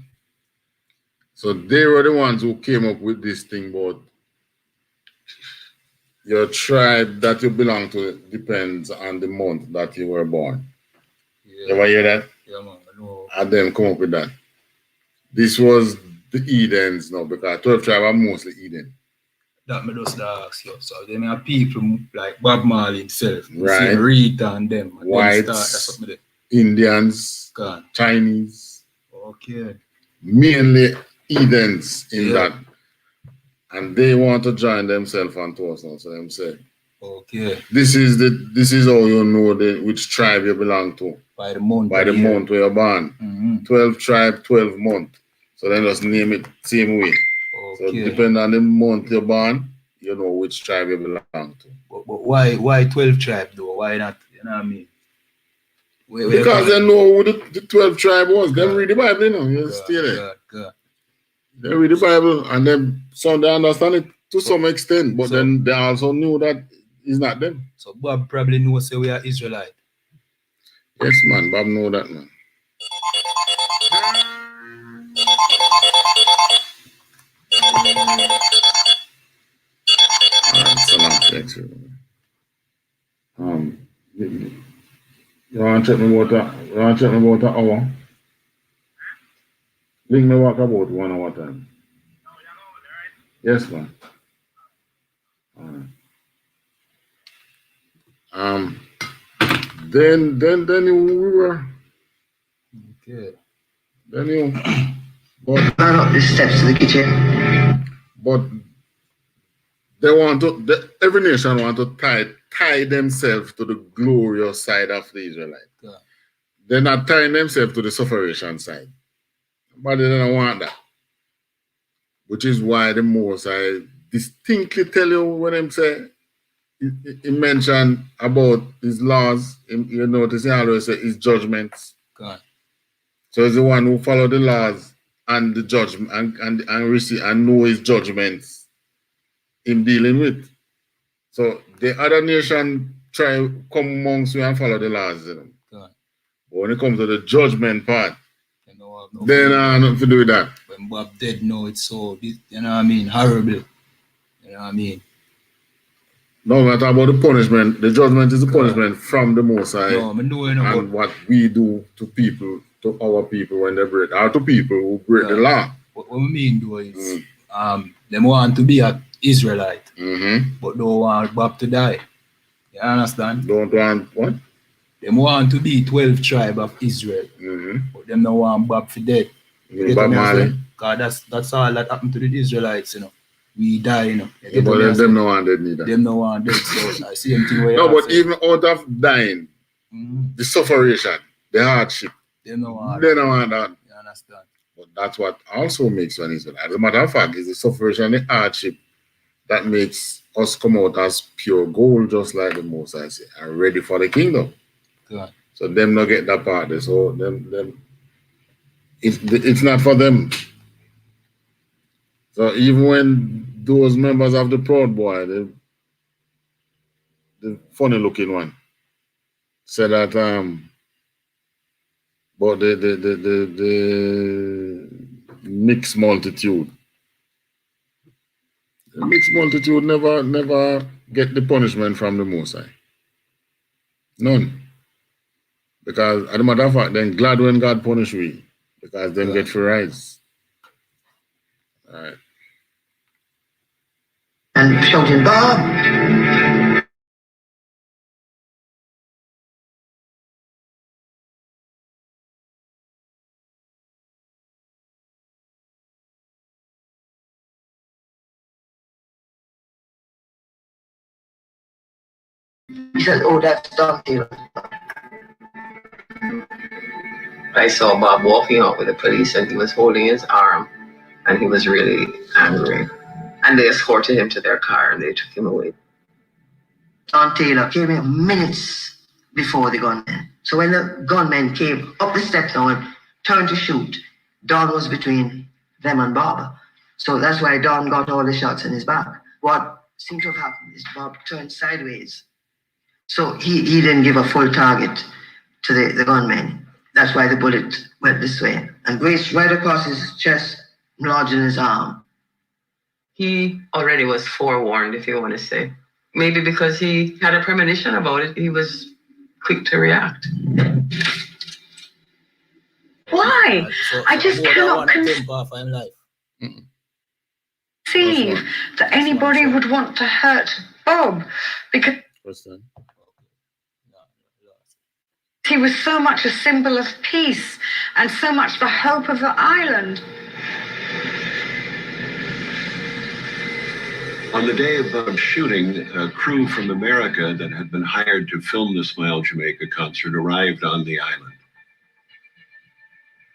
So they were the ones who came up with this thing about your tribe that you belong to depends on the month that you were born. Yeah. You ever hear that? Yeah, man. I know. And them come up with that. This was the Edens now, because 12 tribes are mostly Eden. That me just ask you. So they may have people like Bob Marley himself, right? Rita and them. And whites, them that's what Indians, God. Chinese. Okay. Mainly Edens in that. And they want to join themselves onto us now. So them say, okay. This is how you know which tribe you belong to. By the month. By the month where you're born. 12 tribe, 12 month. So then just name it same way. Okay. So depending on the month you're born, you know which tribe you belong to. But why 12 tribe though? Why not? You know what I mean? Because they know who the 12 tribe was. Them read the Bible, you know. You stay there. God. They read the Bible and then some they understand it to some extent, but then they also knew that it's not them. So Bob probably knows say we are Israelite. Yes, man, Bob know that, man. Salam, thanks. You want to check me about an hour? Link me walk about 1 hour time. Yes, man. Then we were. Okay. Then you. But ran up the steps to the kitchen. But they want to. Every nation want to tie themselves to the glorious side of the Israelite. Yeah. They're not tying themselves to the sufferation side. But they don't want that. Which is why the Most I distinctly tell you when them say he mentioned about his laws. You notice he always say his judgments. God. So he's the one who follow the laws and the judgment and receive and know his judgments in dealing with. So the other nation try come amongst you and follow the laws. You know? God. But when it comes to the judgment part, No then nothing to do with that. When Bob dead, no, it's so, you know what I mean, horrible. You know what I mean? No matter about the punishment, the judgment is the punishment from the Most High. No, I know, and what we do to people, to our people when they break, or to people who break the law. What we mean though is, them want to be an Israelite, but don't want Bob to die. You understand? Don't want what? Them want to be 12 tribe of Israel, but them don't want Bob for dead. You get what I'm saying? Because that's all that happened to the Israelites, you know. We die, you know. Yeah, but them no want dead neither. Them no want dead, so I see them thing where no, but even out of dying, the sufferation, the hardship, they no want that. You understand? But that's what also makes one Israelite. As a matter of fact, it's the sufferation, the hardship that makes us come out as pure gold, just like the Most High say, and ready for the kingdom. God. So them not get that part there. So them it's not for them. So even when those members of the Proud Boy, the funny looking one, said that but the mixed multitude. The mixed multitude never get the punishment from the Most High. None. Because as a matter of fact, then glad when God punish we, because them get free rise. All right. And shouting, Bob! He said, oh, that's Dante. I saw Bob walking out with the police and he was holding his arm and he was really angry. And they escorted him to their car and they took him away. Don Taylor came in minutes before the gunmen. So when the gunmen came up the steps now and turned to shoot, Don was between them and Bob. So that's why Don got all the shots in his back. What seemed to have happened is Bob turned sideways. So he didn't give a full target to the gunmen. That's why the bullet went this way and grazed right across his chest, lodged in his arm. He already was forewarned, if you want to say. Maybe because he had a premonition about it, he was quick to react. Why? I just cannot conceive that anybody would want to hurt Bob because he was so much a symbol of peace and so much the hope of the island. On the day of the shooting, a crew from America that had been hired to film the Smile Jamaica concert arrived on the island.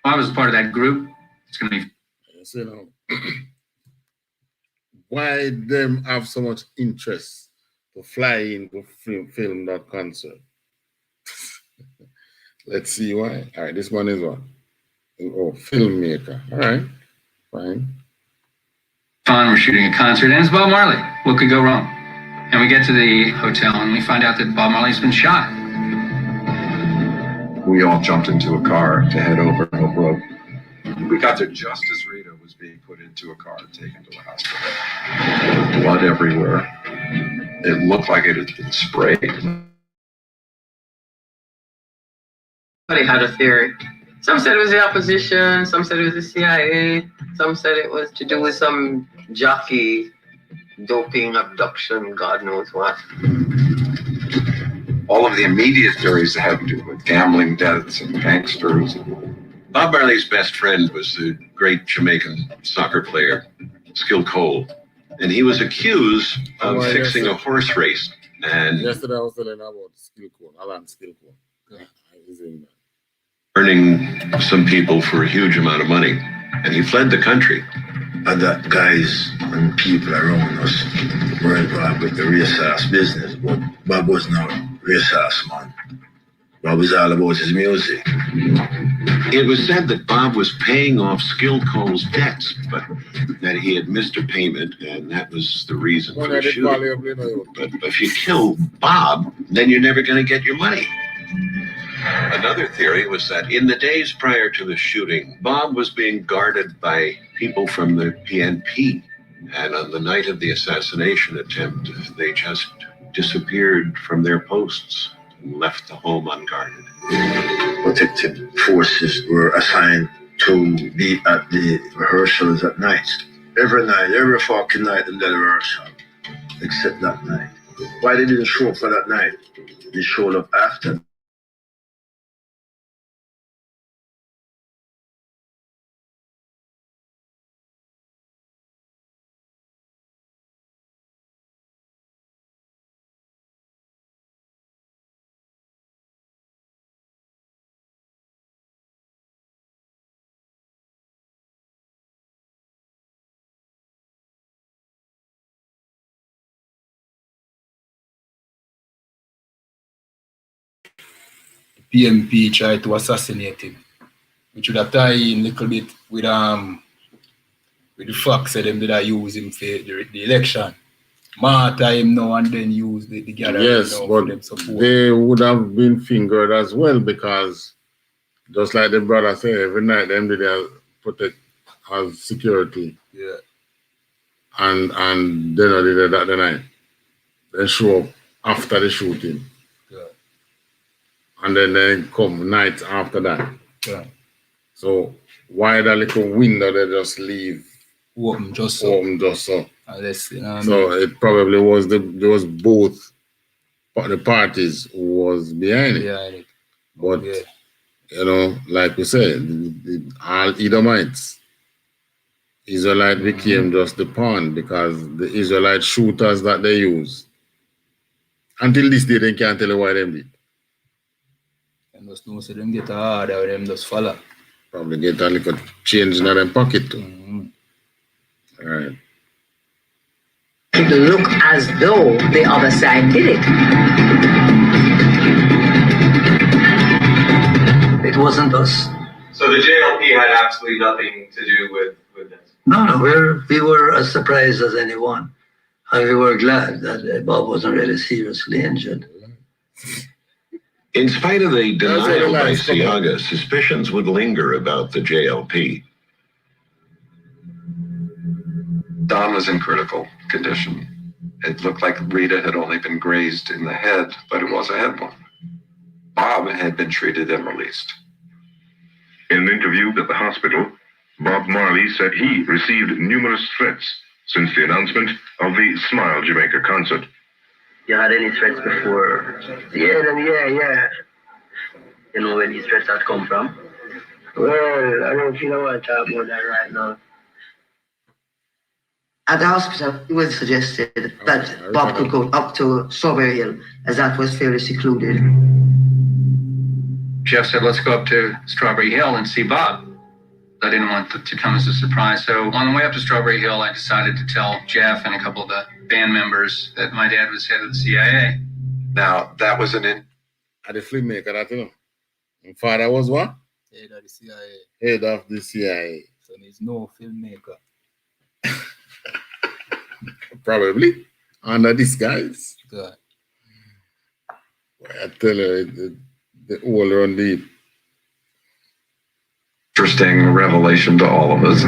I was part of that group. It's going to be... Yes, you know, why them have so much interest to fly in to film that concert? Let's see why. All right, this one is what? Oh, filmmaker. All right, fine. fun, we're shooting a concert, and it's Bob Marley. What could go wrong? And we get to the hotel and we find out that Bob Marley's been shot. We all jumped into a car to head over Hope Road. We got there just as Rita was being put into a car and taken to the hospital. Blood everywhere. It looked like it had been sprayed. Everybody had a theory. Some said it was the opposition, some said it was the CIA, some said it was to do with some jockey doping, abduction, God knows what. All of the immediate theories had to do with gambling debts and gangsters. Bob Marley's best friend was the great Jamaican soccer player, Skill Cole. And he was accused of fixing a horse race. And yesterday I was telling about Skill Cole, Alan Skill Cole. Earning some people for a huge amount of money. And he fled the country. And that guys and people around us were involved with the race-ass business, but Bob was not a race-ass man. Bob was all about his music. It was said that Bob was paying off Skill Cole's debts, but that he had missed a payment, and that was the reason for the shooting. But if you kill Bob, then you're never going to get your money. Another theory was that in the days prior to the shooting, Bob was being guarded by people from the PNP. And on the night of the assassination attempt, they just disappeared from their posts and left the home unguarded. Protective forces were assigned to be at the rehearsals at night. Every night, every fucking night in the rehearsal, except that night. Why they didn't show up for that night? They showed up after. PMP tried to assassinate him, which would have tied in a little bit with the facts that them did I use him for the election. Martyr him now and then use the gathering. Yes, but they would have been fingered as well, because just like the brother said, every night them did protect as security. Yeah. And they know they did that the night. They show up after the shooting. Yeah. And then they come night after that. Yeah. So why that little window they just leave open just so? Unless, you know, so it probably was there was both the parties who was behind it. But you know, like we said, all Edomites, Israelite became just the pawn, because the Israelite shooters that they use, until this day they can't tell you why they did. And just know so them get a order or them just follow. Probably get a little change in their pocket too. All right. It look as though the other side did it. It wasn't us. So the JLP had absolutely nothing to do with this? No, we were as surprised as anyone. And we were glad that Bob wasn't really seriously injured. In spite of the denial by Siaga, suspicions would linger about the JLP. Don was in critical condition. It looked like Rita had only been grazed in the head, but it was a head wound. Bob had been treated and released. In an interview at the hospital, Bob Marley said he received numerous threats since the announcement of the Smile Jamaica concert. You had any threats before? Yeah. You know where these threats had come from? Well, I don't feel I want to talk about that right now. At the hospital, it was suggested that Bob could go up to Strawberry Hill, as that was fairly secluded. Jeff said, let's go up to Strawberry Hill and see Bob. I didn't want it to come as a surprise. So on the way up to Strawberry Hill, I decided to tell Jeff and a couple of the band members that my dad was head of the CIA. Now, that was at the filmmaker, that, you know. My father was what? Head of the CIA. Head of the CIA. So there's no filmmaker. Probably under disguise. Good. I tell you, the older on the Interesting revelation to all of us.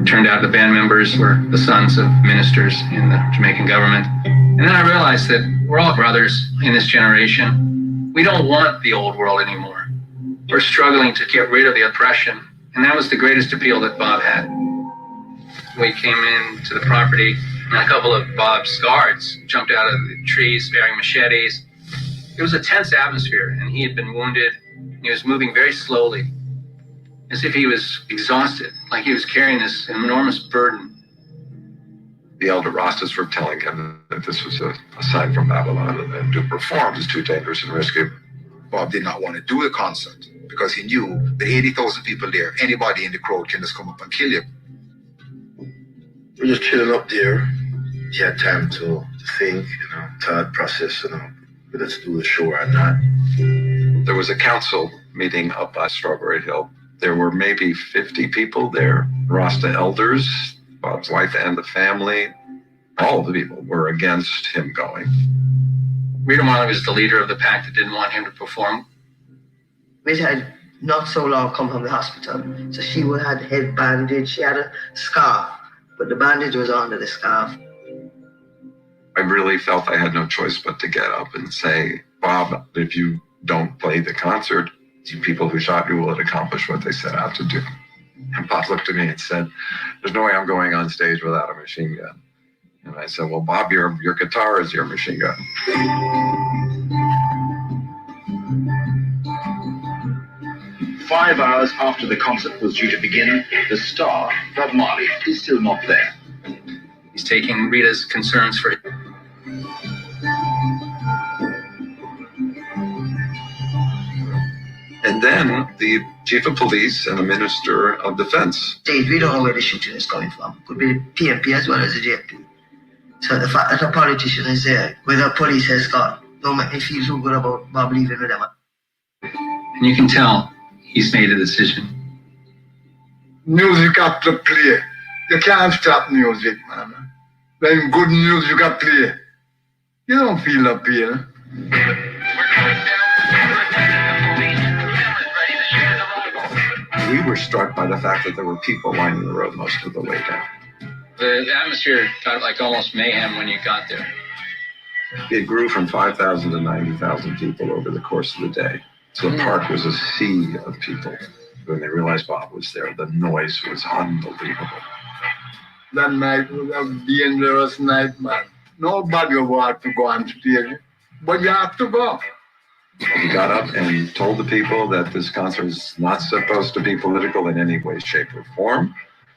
Turned out the band members were the sons of ministers in the Jamaican government. And then I realized that we're all brothers in this generation. We don't want the old world anymore. We're struggling to get rid of the oppression. And that was the greatest appeal that Bob had. We came into the property and a couple of Bob's guards jumped out of the trees bearing machetes. It was a tense atmosphere, and he had been wounded. He was moving very slowly, as if he was exhausted, like he was carrying this enormous burden. The elder Rastas were telling him that this was a sign from Babylon, and to perform was too dangerous and risky. Bob did not want to do the concert because he knew with 80,000 people there, anybody in the crowd can just come up and kill you. We're just chilling up there. He had time to think, thought process, whether to do the show or not. There was a council meeting up at Strawberry Hill. There were maybe 50 people there, Rasta elders, Bob's wife and the family. All of the people were against him going. Rita Marley was the leader of the pack that didn't want him to perform. We had not so long come from the hospital, so she had head bandage. She had a scarf, but the bandage was under the scarf. I really felt I had no choice but to get up and say, Bob, if you don't play the concert, the people who shot you will accomplish what they set out to do. And Bob looked at me and said, there's no way I'm going on stage without a machine gun. And I said, well, Bob, your guitar is your machine gun. 5 hours after the concert was due to begin, the star, Bob Marley, is still not there. He's taking Rita's concerns for And then the chief of police and the minister of defense. Dave, we don't know where the shooting is coming from. Could be the PMP as well as the JP. So the fact that a politician is there with a police escort don't make me feel so good about Bob leaving with them. And you can tell he's made a decision. Music have to play. You can't stop music, man. When good music you got play, you don't feel the pain. We were struck by the fact that there were people lining the road most of the way down. The atmosphere got like almost mayhem when you got there. It grew from 5,000 to 90,000 people over the course of the day. So the park was a sea of people. When they realized Bob was there, the noise was unbelievable. That night was a dangerous night, man. Nobody wanted to go on stage, but you have to go. He got up and told the people that this concert is not supposed to be political in any way, shape, or form,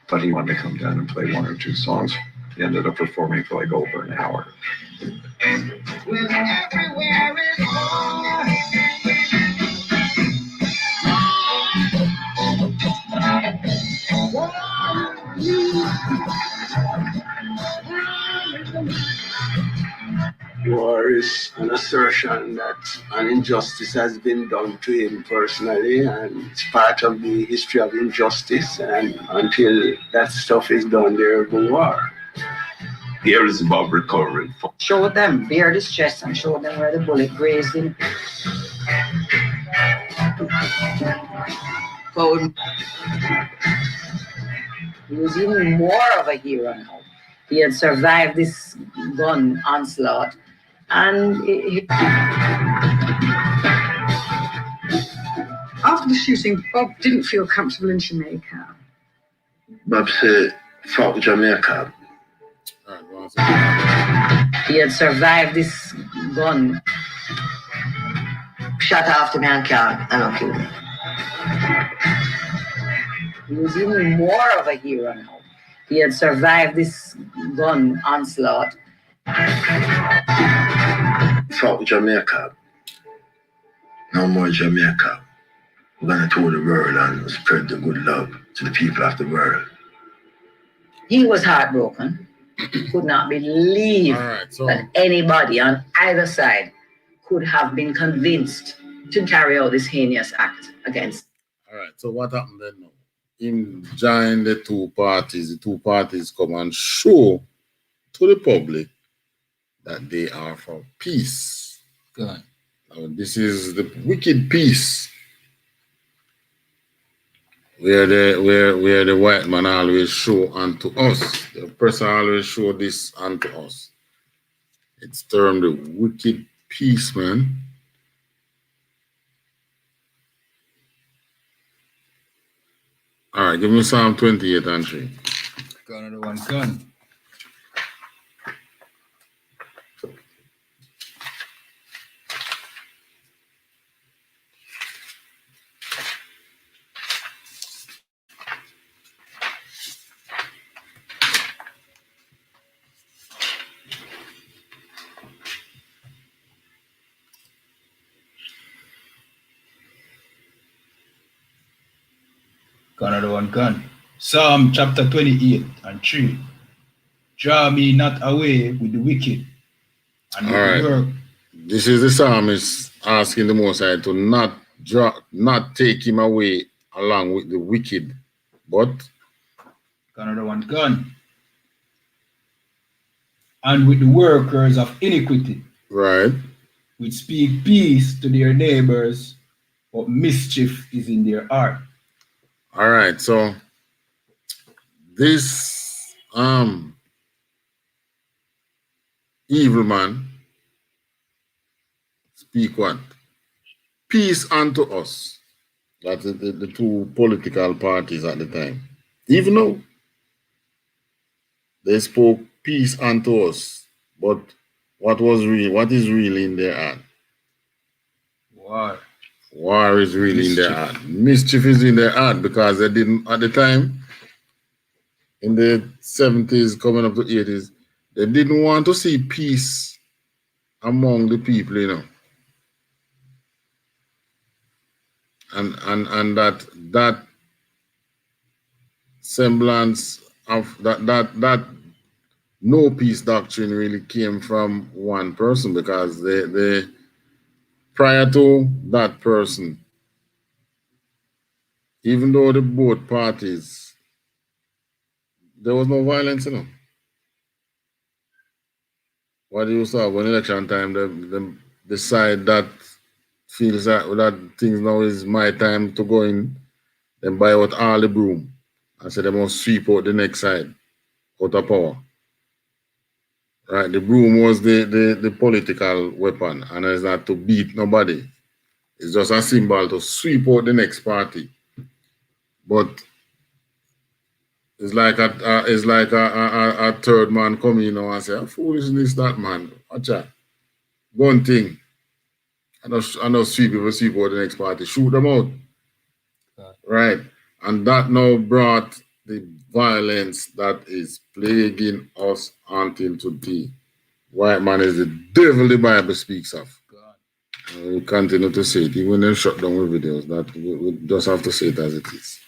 but he wanted to come down and play 1 or 2 songs. He ended up performing for like over an hour. When everywhere is war. War is an assertion that an injustice has been done to him personally, and it's part of the history of injustice, and until that stuff is done, there will be war. Here is Bob recovering. Show them, bear this chest and show them where the bullet grazed him. He was even more of a hero now. He had survived this gun onslaught, and After the shooting, Bob didn't feel comfortable in Jamaica. Bob said, fuck Jamaica. he had survived this gun. Shot off the man car and I killed him. He was even more of a hero now. He had survived this gun onslaught. Fuck Jamaica. No more Jamaica. We're going to tour the world and spread the good love to the people of the world. He was heartbroken. Could not believe that anybody on either side could have been convinced to carry out this heinous act against. All right, so what happened then now? Him joined the two parties come and show to the public that they are for peace. Good. Now, this is the wicked peace where the white man always show unto us. The oppressor always show this unto us. It's termed the wicked peace, man. All right, give me Psalm 28 and 3. Got another one gun. Got another one gun. Psalm chapter 28 and 3. Draw me not away with the wicked. And All right. work. This is the psalmist asking the Most High to not take him away along with the wicked, but Got another one gun. And with the workers of iniquity. Right. Which speak peace to their neighbors, but mischief is in their heart. All right, so this evil man speak what? Peace unto us. That's the two political parties at the time. Even though they spoke peace unto us, but what is really in their heart? War. War is really in their heart. Mischief is in their heart because they didn't, at the time, in the 70s, coming up to 80s, they didn't want to see peace among the people, you know. And that semblance of that no peace doctrine really came from one person, because they prior to that person, even though the both parties, there was no violence, you know. What do you saw when election time, they decide that feels that things now is my time to go in, then buy out all the broom and say they must sweep out the next side out of power. Right, the broom was the political weapon, and it's not to beat nobody. It's just a symbol to sweep out the next party. But it's like a third man come in now and say, foolishness that man. Watch that. One thing. I know sweep out the next party. Shoot them out. Right. And that now brought the violence that is plaguing us until today. White man is the devil the Bible speaks of. We continue to say it, even when they shut down with videos, that we just have to say it as it is.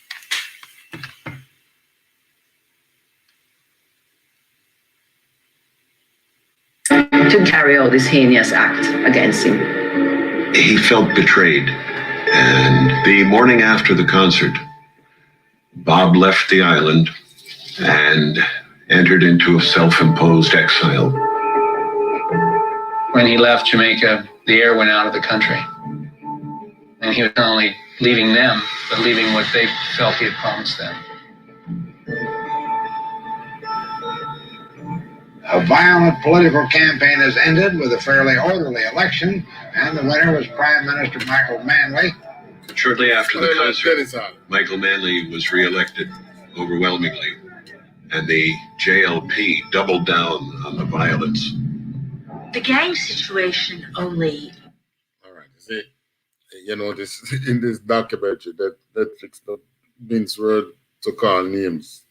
To carry out this heinous act against him. He felt betrayed, and the morning after the concert, Bob left the island and entered into a self-imposed exile. When he left Jamaica, the air went out of the country. And he was not only leaving them, but leaving what they felt he had promised them. A violent political campaign has ended with a fairly orderly election, and the winner was Prime Minister Michael Manley. Shortly after the concert, Michael Manley was reelected overwhelmingly, and the JLP doubled down on the violence. The gang situation only. All right, see, you know, this in this documentary that Netflix means word to call names,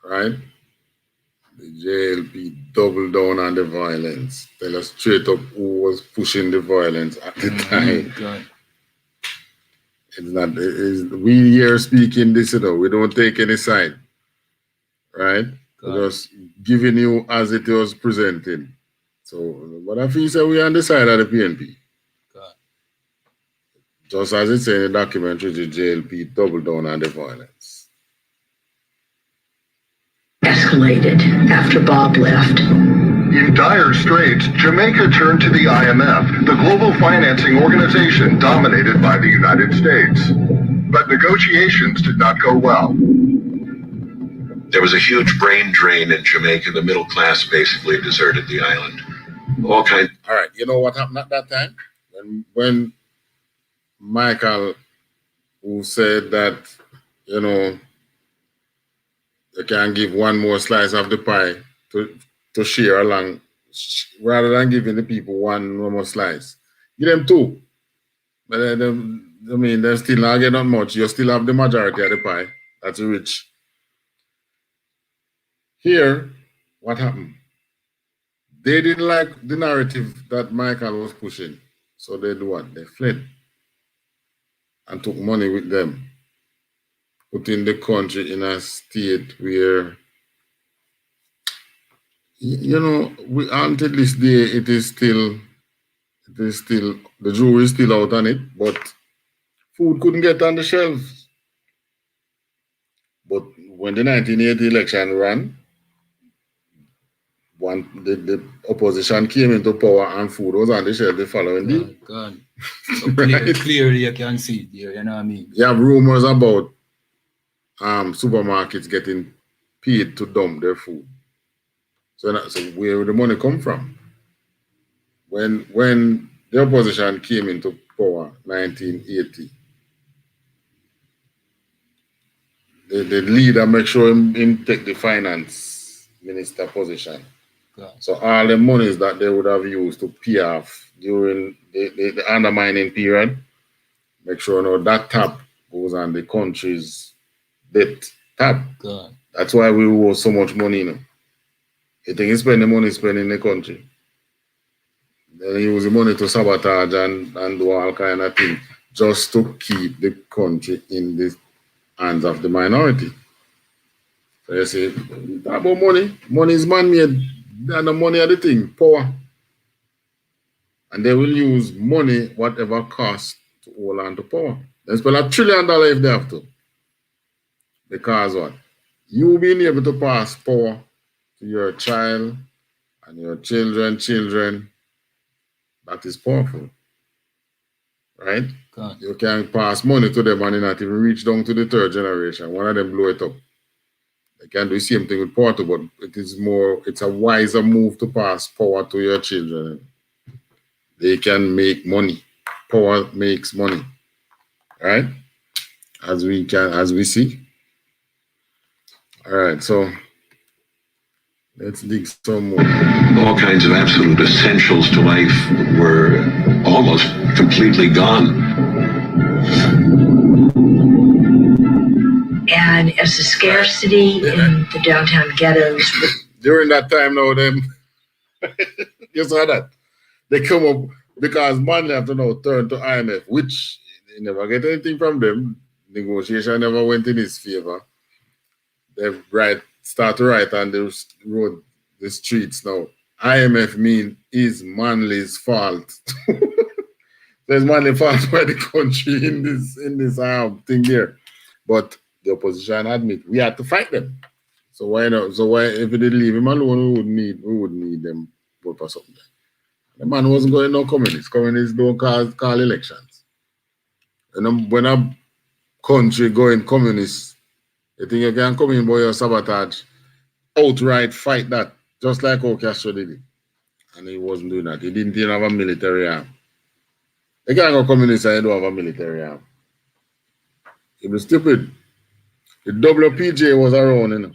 right? The JLP doubled down on the violence. Tell us straight up who was pushing the violence at the time. God. It's not. We here speaking this, you know. We don't take any side, right? We're just giving you as it was presented. So, what I feel say we on the side of the PNP. Just as it said in the documentary, the JLP doubled down on the violence. Yes, escalated after Bob left. In dire straits, Jamaica turned to the IMF, the global financing organization dominated by the United States. But negotiations did not go well. There was a huge brain drain in Jamaica. The middle class basically deserted the island. All right, you know what happened at that time? When Michael, who said that, you know, you can give one more slice of the pie to share along, rather than giving the people one more slice. Give them two. But they're still not getting that much. You still have the majority of the pie. That's rich. Here, what happened? They didn't like the narrative that Michael was pushing. So they do what? They fled and took money with them, putting the country in a state where, you know, until this day, it is still, the jury is still out on it, but food couldn't get on the shelves. But when the 1980 election ran, the opposition came into power and food was on the shelf the following day. God. So clearly you can see it there, you know what I mean? You have rumors about supermarkets getting paid to dump their food. So where would the money come from? When the opposition came into power, 1980, the leader make sure him take the finance minister position. God. So all the monies that they would have used to pay off during the undermining period, make sure that tap goes on the country's debt tab. God. That's why we owe so much money. You think he spend the money spent in the country. Then he use the money to sabotage and do all kind of things just to keep the country in the hands of the minority. So you say, talk about money. Money is man-made. And the money are the thing, power. And they will use money, whatever cost, to hold on to power. They spend $1 trillion if they have to. Because what? You being able to pass power to your child and your children, that is powerful. Right? God. You can pass money to them and not even reach down to the third generation. One of them blow it up. They can do the same thing with power, but it's a wiser move to pass power to your children. They can make money. Power makes money. Right? As we see. All right, so let's dig some more. All kinds of absolute essentials to life were almost completely gone. And as the scarcity in the downtown ghettos. During that time now, them, you saw that? They come up because Manley have to now turn to IMF, which they never get anything from them. Negotiation never went in his favor. They start to write on the road, the streets now. IMF is Manley's fault. There's Manley's fault for the country in this thing here. But the opposition admit we had to fight them. So why not? So why if we did leave him alone, we would need them vote for something. The man wasn't going no communist. Communists don't call elections. And when a country going communist, you think you can come in by your sabotage, outright fight that, just like how Castro did it. And he wasn't doing that. He didn't even have a military arm. You can't go communist and you don't have a military arm. It was stupid. The WPJ was around,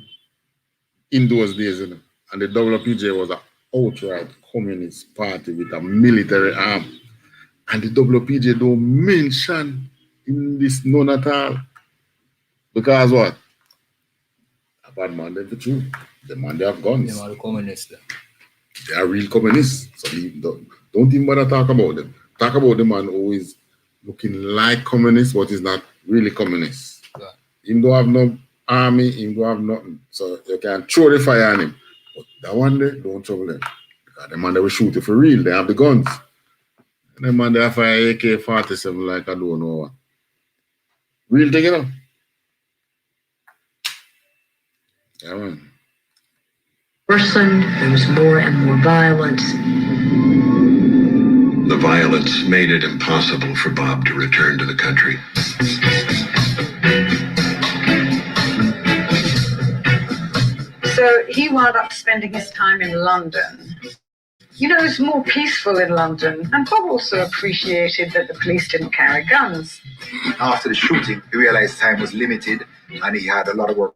in those days, and the WPJ was an outright communist party with a military arm. And the WPJ don't mention in this none at all. Because what? A bad man, they're the truth. The man, they have guns. They are the communists. They are real communists. So don't even bother talk about them. Talk about the man who is looking like communist, but is not really communist. Yeah. He don't have no army, he don't have nothing. So you can throw the fire on him. But that one day, don't trouble them. Because the man they will shoot it for real. They have the guns. And the man they have fire AK-47 like I don't know what. Real thing, you know? Yeah, man. worsened. There was more and more violence. The violence made it impossible for Bob to return to the country. So he wound up spending his time in London. You know, it was more peaceful in London, and Bob also appreciated that the police didn't carry guns. After the shooting, he realized time was limited and he had a lot of work.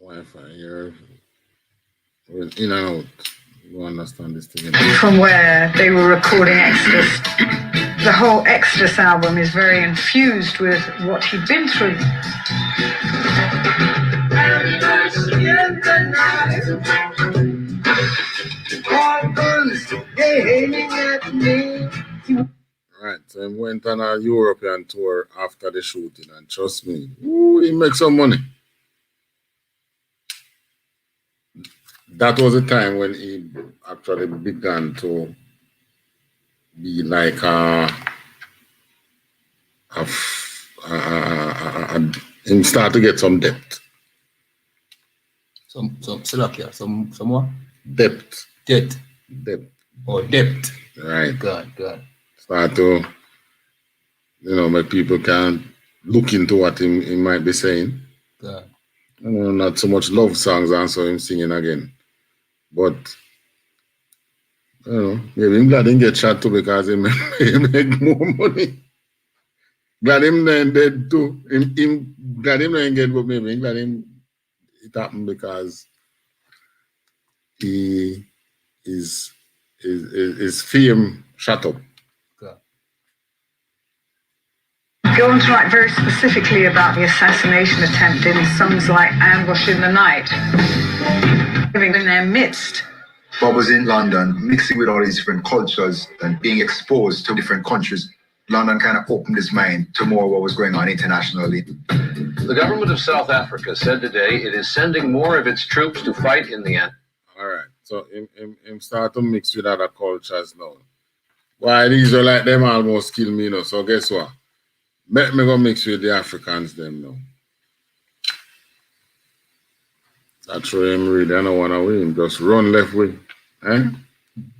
Wi-Fi here. In and out. You understand this thing? From where they were recording Exodus. The whole Exodus album is very infused with what he'd been through. Right, so he went on a European tour after the shooting, and trust me, ooh, he makes some money. That was the time when he actually began to be like him start to get some depth. Some what? Depth. Depth. Depth. Or depth. Right. God. Start to, make people can look into what he might be saying. God. Not so much love songs and so him singing again. But, maybe I'm glad he get shot too because he make more money. Glad him then dead too. Him glad him then get, but maybe glad him it happened because his fame shut up. Go on to write very specifically about the assassination attempt in songs like Ambush in the Night. Living in their midst. Bob was in London, mixing with all these different cultures and being exposed to different countries. London kind of opened his mind to more what was going on internationally. The government of South Africa said today it is sending more of its troops to fight in the end. All right, so him start to mix with other cultures now. Why the Israelite them almost kill me, so guess what? Let me go mix with the Africans them now. That's why him really, I don't want to win. Just run left way. Eh?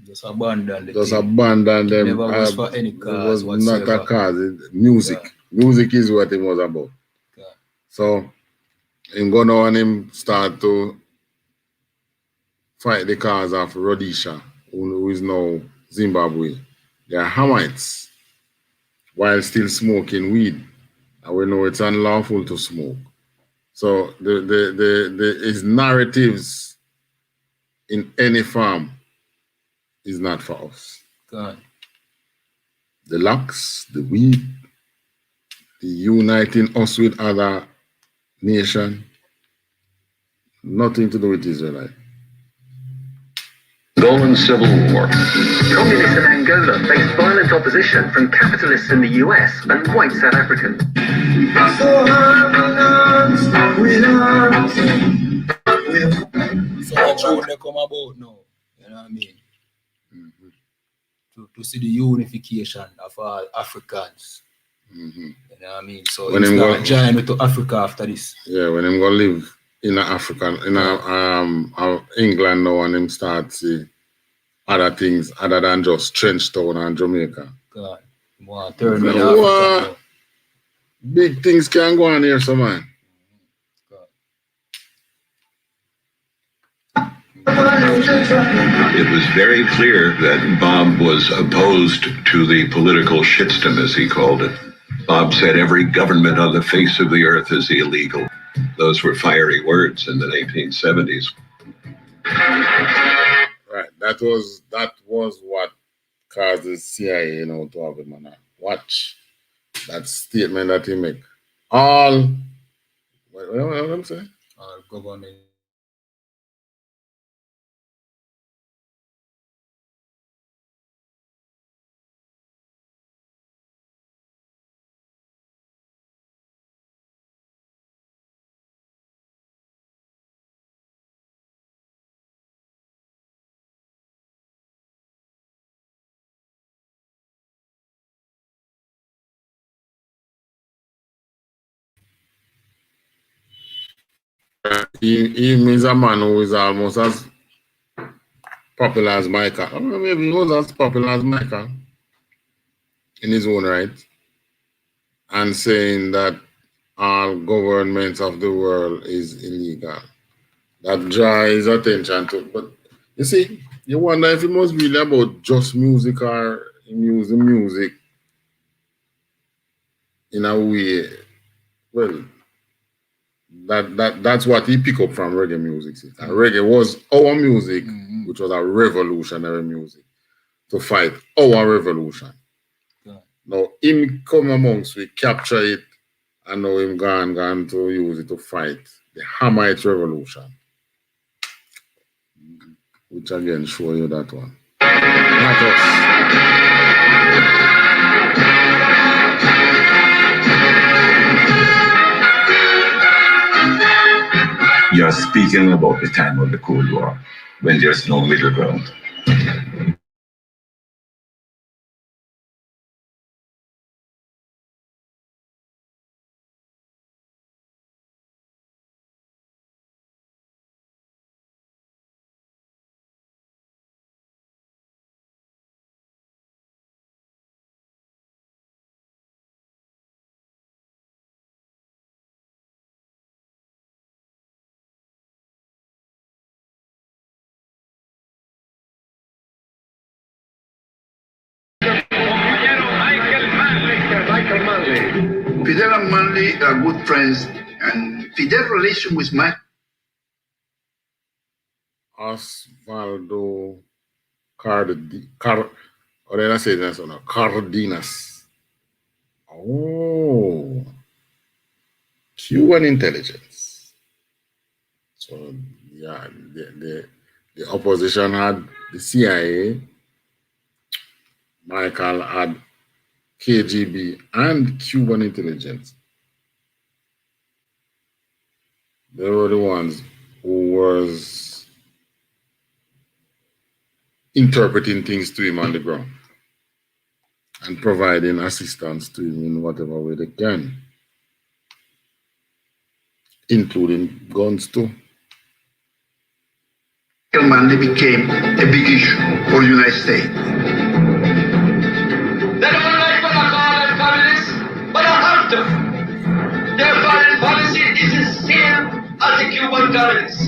Just abandon them. Just abandon them. Never was for any cause it was not whatsoever. a cause. Music. Yeah. Music is what it was about. Yeah. So him go now and him start to fight the cause of Rhodesia, who is now Zimbabwe. They are Hamites while still smoking weed. And we know it's unlawful to smoke. So his narratives in any form is not for us. God. The locks, the weed, the uniting us with other nations, nothing to do with Israelite. Angolan Civil War. Communists in Angola faced violent opposition from capitalists in the US and white South Africans. So that's how they come about now. You know what I mean? To see the unification of all Africans. You know what I mean? So when him go join with Africa after this. Yeah, when him go live in Africa, in England now, and him start see other things other than just Trenchtown and Jamaica. God, more turn me Africa. Big things can go on here, so man. It was very clear that Bob was opposed to the political shitstorm, as he called it. Bob said every government on the face of the earth is illegal. Those were fiery words in the 1970s. Right, that was what caused the CIA, to have him on a watch. That statement that he make. What I'm saying? All government He is a man who is almost as popular as Michael. I mean, maybe he was as popular as Michael in his own right, and saying that all governments of the world is illegal. That draws attention to. But you see, you wonder if it must be really about just music or using music in a way. Well, that's what he picked up from reggae music. See. And reggae was our music, which was a revolutionary music to fight our revolution. Yeah. Now him come amongst we capture it, and now him gone to use it to fight the Hamite revolution. Which again show you that one. Not us. You're speaking about the time of the Cold War, when there's no middle ground. Michael Manley. Fidel and Manley are good friends, and Fidel's relation with Mike. Osvaldo Cardenas. Oh, Cuban intelligence. So yeah, the opposition had the CIA, Michael had KGB and Cuban intelligence. They were the ones who was interpreting things to him on the ground and providing assistance to him in whatever way they can, including guns too. Manley became a big issue for the United States. They don't like what I call them communists, but I have to. Their foreign policy is the same as the Cuban communists.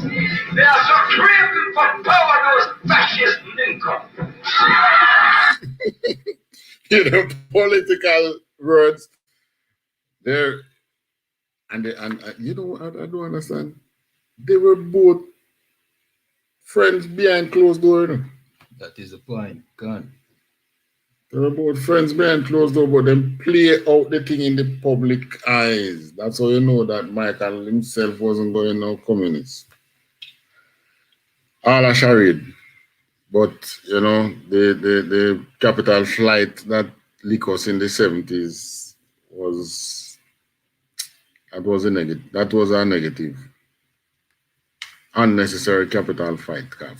They are so craving for power, those fascist nincompoop. You know, political words. There, and you know, I don't understand. They were both friends behind closed doors. You know? That is the point. Gone. They were both friends behind closed doors, but then play out the thing in the public eyes. That's how you know that Michael himself wasn't going no communist. All a charade. But you know, the capital flight that leaked us in the 70s was a negative. That was a negative. Unnecessary capital flight. Because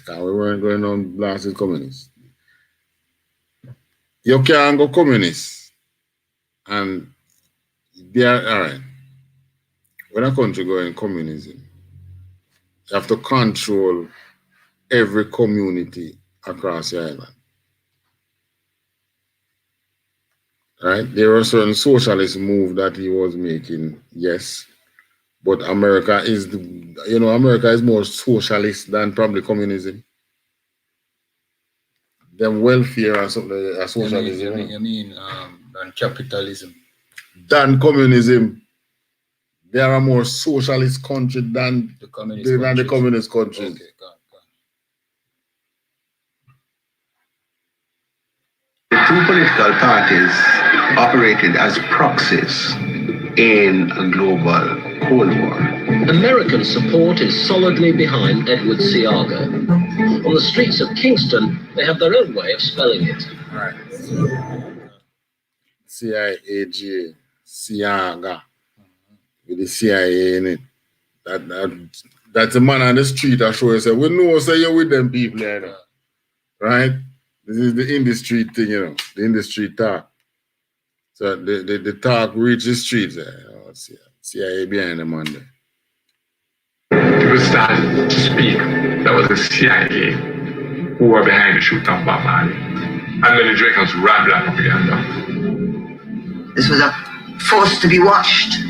we weren't going on blasting communists. You can't go communist. And they are all right. When a country going communism, you have to control every community across the island. Right? There were certain socialist moves that he was making, yes. But America is America is more socialist than probably communism. Them welfare and something like socialism. You mean than capitalism? Than communism. They are a more socialist country than the communist countries. Okay, The two political parties operated as proxies in a global Cold War. American support is solidly behind Edward Seaga. On the streets of Kingston, they have their own way of spelling it. All right. C-I-A-G-A, Seaga, with the CIA in it. That's a man on the street that show you, we know say you're with them people, you know. Right? This is the industry thing, you know, the industry talk. So the talk reach the streets. CIA behind them on there. people started to speak that was the CIA who were behind the shooting of Bob Marley. And then the Jamaicans ran that propaganda. This was a force to be watched,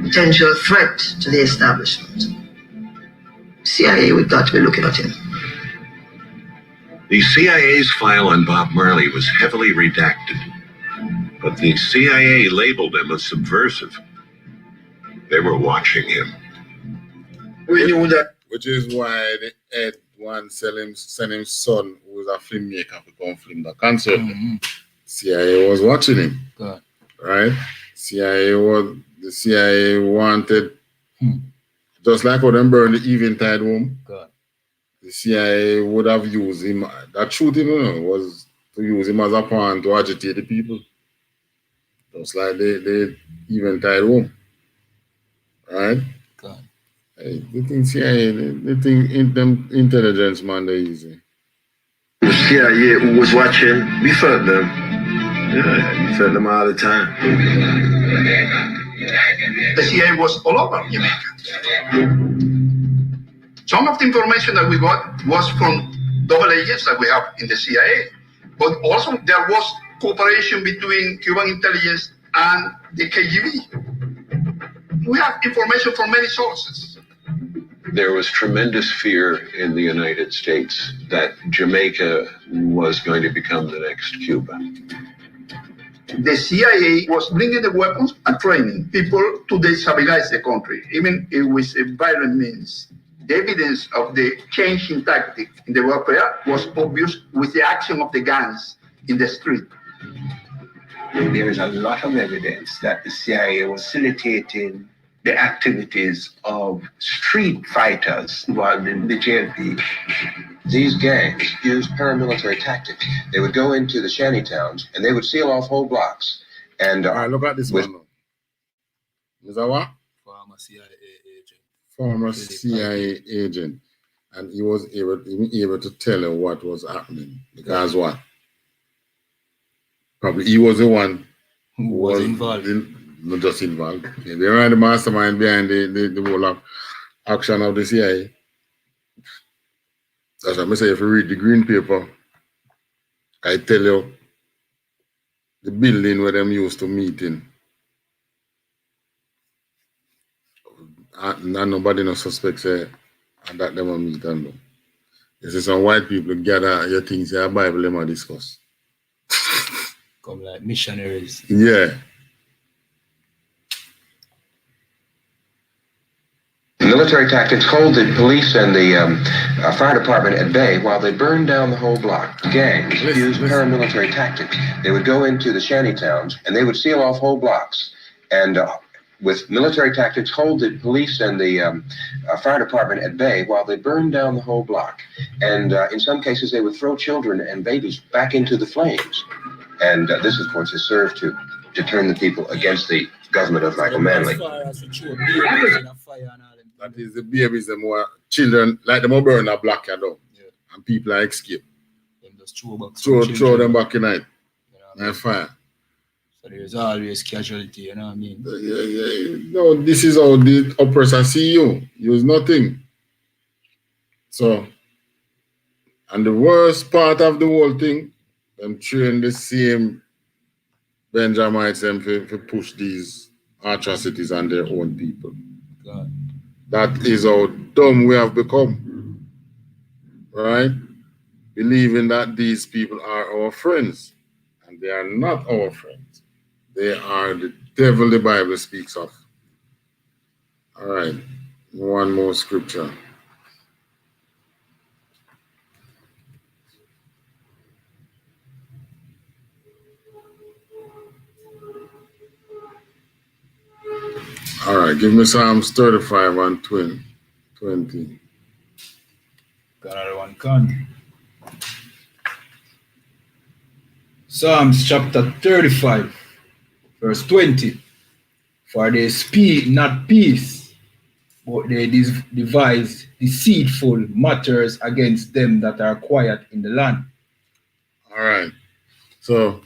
potential threat to the establishment. CIA would got to be looking at him. The CIA's file on Bob Marley was heavily redacted, but the CIA labeled him as subversive. They were watching him. We knew that. Which is why the Ed one sent his son, who was a filmmaker, to come film the concert. CIA was watching him. God. Right? The CIA wanted, just like when they burned the Eventide home, God. the CIA would have used him. That shooting, was to use him as a pawn to agitate the people. Just like the Eventide home. Right? God. They think CIA, they think them intelligence man, they easy. The CIA who was watching, we felt them. Yeah, we felt them all the time. The CIA was all over Jamaica. Some of the information that we got was from double agents that we have in the CIA, but also there was cooperation between Cuban intelligence and the KGB. We have information from many sources. There was tremendous fear in the United States that Jamaica was going to become the next Cuba. The CIA was bringing the weapons and training people to destabilize the country, even with violent means. The evidence of the change in tactic in the warfare was obvious with the action of the guns in the street. There is a lot of evidence that the CIA was facilitating the activities of street fighters involved in the JLP. These gangs used paramilitary tactics. They would go into the shanty towns and they would seal off whole blocks. And look at this one. Is that what? Former CIA agent. Former CIA agent, and he was able to tell her what was happening because what? Probably he was the one who was involved. Not just involved. They were the mastermind behind the whole action of the CIA. That's what I say. If you read the green paper, I tell you the building where them used to meet in. And nobody no suspects that them a meet and do. You see some white people gather your things, your Bible them a discuss. Come like missionaries. Yeah. Military tactics hold the police and the fire department at bay while they burn down the whole block. Gangs used paramilitary tactics. They would go into the shanty towns and they would seal off whole blocks. And with military tactics, hold the police and the fire department at bay while they burn down the whole block. And in some cases, they would throw children and babies back into the flames. And this, of course, has served to turn the people against the government of Michael Manley. That is the babies, them were children, like them burn a block down. Yeah. And people are escape. Them just throw them back in night. And fire. So there's always casualty, you know what I mean? No, this is how the oppressors see you. Use nothing. So, and the worst part of the whole thing, them train the same Benjamites them to push these atrocities on their own people. God. That is how dumb we have become. Right? Believing that these people are our friends. And they are not our friends. They are the devil the Bible speaks of. All right. One more scripture. All right, give me Psalms 35 and 20. Got another one, con. Psalms chapter 35, verse 20. For they speak not peace, but they devise deceitful matters against them that are quiet in the land. All right. So,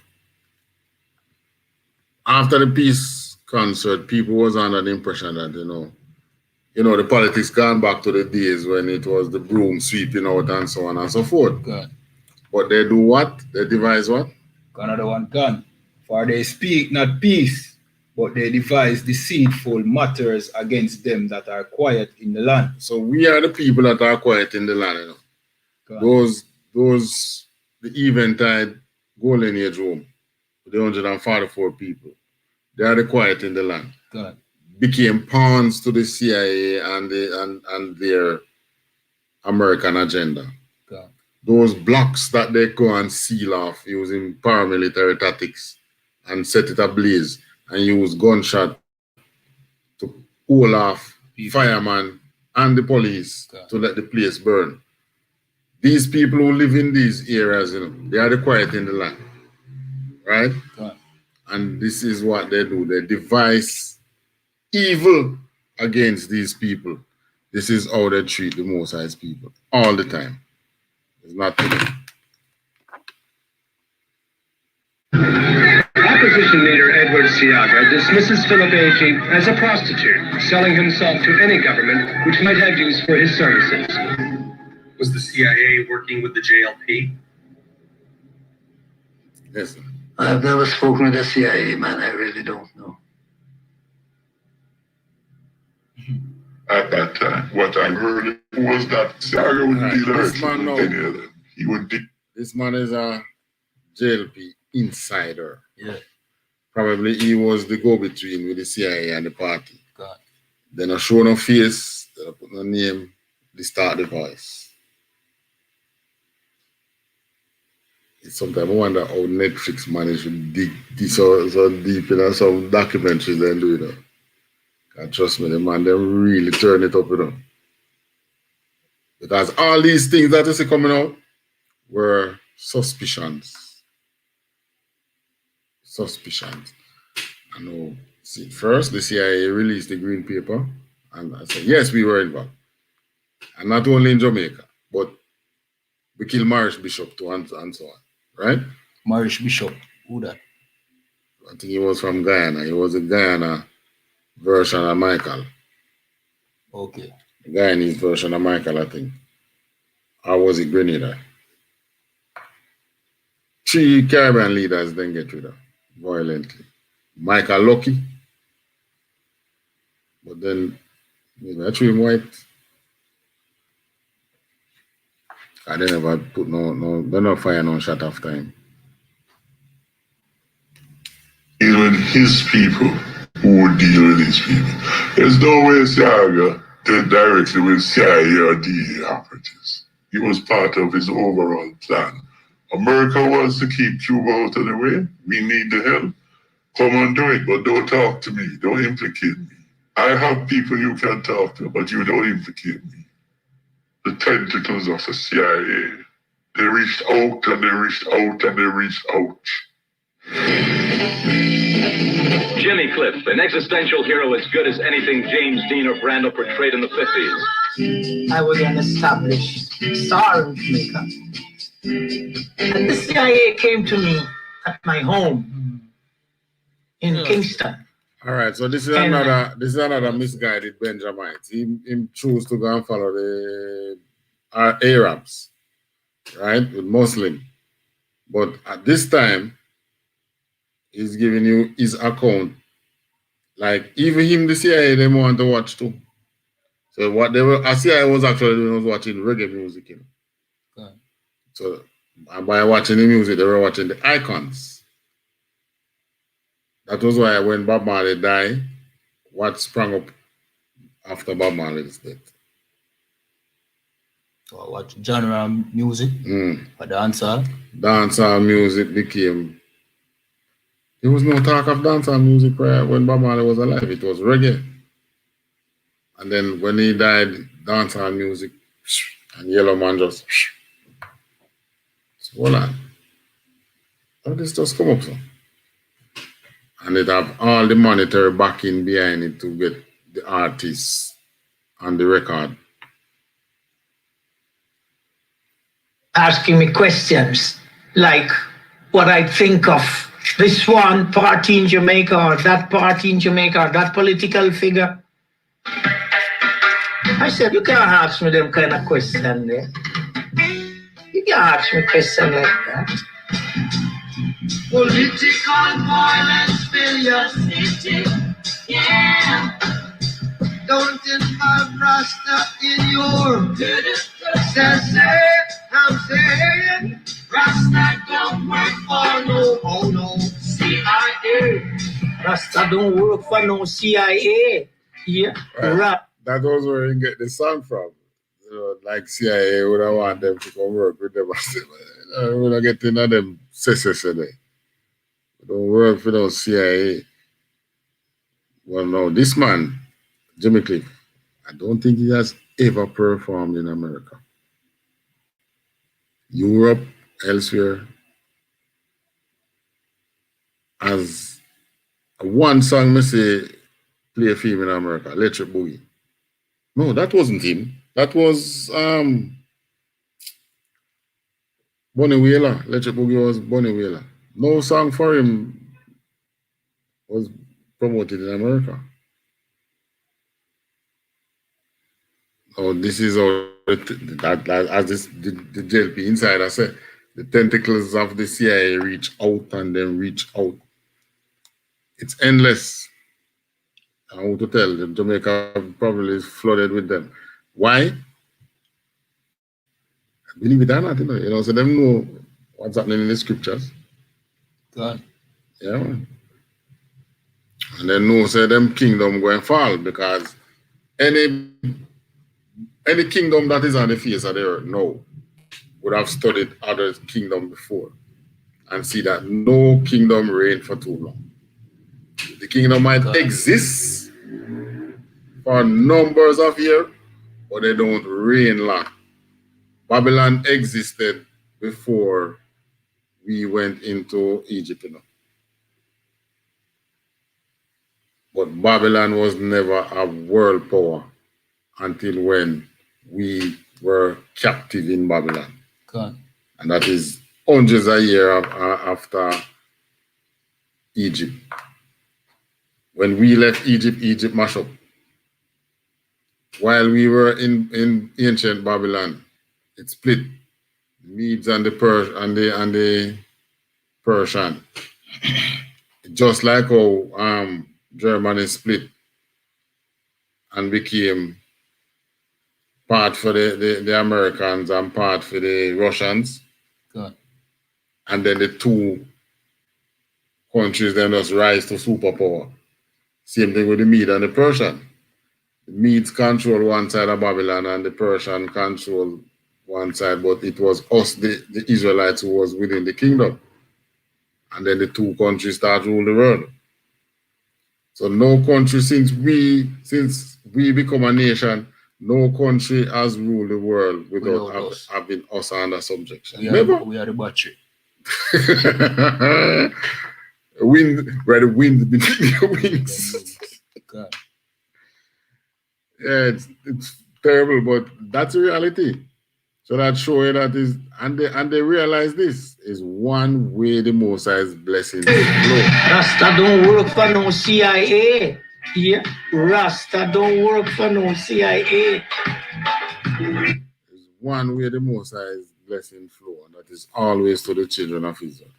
after the peace concert, people was under the impression that, you know, the politics gone back to the days when it was the broom sweeping out and so on and so forth. God. But they do what? They devise what? Another one gone. For they speak not peace, but they devise deceitful matters against them that are quiet in the land. So we are the people that are quiet in the land, you know. Those the Eventide Golden Age Home, the 144 people, they are the quiet in the land. God. Became pawns to the CIA and their American agenda. God. Those blocks that they go and seal off using paramilitary tactics and set it ablaze and use gunshot to pull off firemen and the police to let the place burn. These people who live in these areas, you know, they are the quiet in the land, right? And this is what they do. They devise evil against these people. This is how they treat the Most High's people all the time. It's not today. Opposition leader Edward Siaga dismisses Philip Agee as a prostitute, selling himself to any government which might have use for his services. Was the CIA working with the JLP? Yes, sir. I've never spoken with the CIA, man. I really don't know. At that time, what I heard was that Siaga would deal directly with any of them. He would This man is a JLP insider. Yeah. Probably he was the go-between with the CIA and the party. God. They not show no face, they not put no name, they start the voice. Sometimes I wonder how Netflix managed to dig so deep in some documentaries they do, you know. And trust me, the man, they really turn it up, you know. Because all these things that you see coming out were suspicions. I know, see, first the CIA released the green paper, and I said, yes, we were involved. And not only in Jamaica, but we killed Marish Bishop too, and so on, right? Marish Bishop, who that? I think he was from Guyana. He was a Guyana version of Michael. Okay. The Guyanese version of Michael, I think. Or was it Grenada? 3 Caribbean leaders then get rid of violently. Michael Lucky. But then, maybe I treat him white. I they never put they not fire no shot after him. deal with his people who would deal with his people. There's no way Siaga did directly with CIA or DEA operatives. It was part of his overall plan. America wants to keep Cuba out of the way. We need the help. Come and do it, but don't talk to me. Don't implicate me. I have people you can talk to, but you don't implicate me. The tentacles of the CIA. They reached out and they reached out and they reached out. Jimmy Cliff, an existential hero as good as anything James Dean or Brando portrayed in the 50s. I was an established star in Jamaica. And the CIA came to me at my home in Kingston. All right, so this is another misguided Benjamite. He chose to go and follow the Arabs, right, with Muslim. But at this time, he's giving you his account. Like even him, the CIA, they want to watch too. So what they were, CIA was actually doing was watching reggae music, you know. Okay. So and by watching the music, they were watching the icons. That was why when Bob Marley died, what sprang up after Bob Marley's death? So what genre music? For dancehall? Dancehall music became. There was no talk of dancehall music when Bob Marley was alive. It was reggae. And then when he died, dancehall music and Yellow Man just. So hold on. How this just come up so? And it have all the monetary backing behind it to get the artists on the record. Asking me questions like what I think of this one party in Jamaica or that party in Jamaica or that political figure. I said, you can't ask me them kind of question there. You can't ask me question like that. Political violence fill your city. Yeah. Don't involve Rasta in your say, I'm saying Rasta don't work for no CIA. Rasta don't work for no CIA. Yeah. Right. That was where you get the song from. You know, like CIA would have want them to come work with them. We're not getting none of them there. Don't work for no CIA. Well, no, this man, Jimmy Cliff, I don't think he has ever performed in America. Europe, elsewhere, as one song, me say, play a film in America, Electric Boogie. No, that wasn't him. That was Bonnie Wheeler. Electric Boogie was Bonnie Wheeler. No song for him was promoted in America. Oh, this is all that as this the JLP insider said, the tentacles of the CIA reach out and then reach out. It's endless. I want to tell them Jamaica probably is flooded with them. Why? Believe it or not, you know, so them know what's happening in the scriptures. God. Yeah, man. And then know say them kingdom going fall because any kingdom that is on the face of the earth now would have studied other kingdom before and see that no kingdom reign for too long. The kingdom might exist for numbers of years, but they don't reign long. Babylon existed before we went into Egypt, you know. But Babylon was never a world power until when we were captive in Babylon. God. And that is hundreds of years after Egypt. When we left Egypt, Egypt mashed up. While we were in ancient Babylon, it split. The Medes and the Persian. Just like how Germany split and became part for the Americans and part for the Russians. God. And then the two countries then just rise to superpower. Same thing with the Mede and the Persian. The Medes control one side of Babylon and the Persian control one side, but it was us, the Israelites, who was within the kingdom. And then the two countries start rule the world. So no country, since we become a nation, no country has ruled the world without having us under subjection. We are the battery. Wind, where the wind between the wings. God. Yeah, it's terrible, but that's the reality. So that show you that is, and they realize this is one way the Most High's blessings flow. Rasta don't work for no CIA. Yeah, Rasta don't work for no CIA. There's one way the Most High's blessing flow, and that is always to the children of Israel.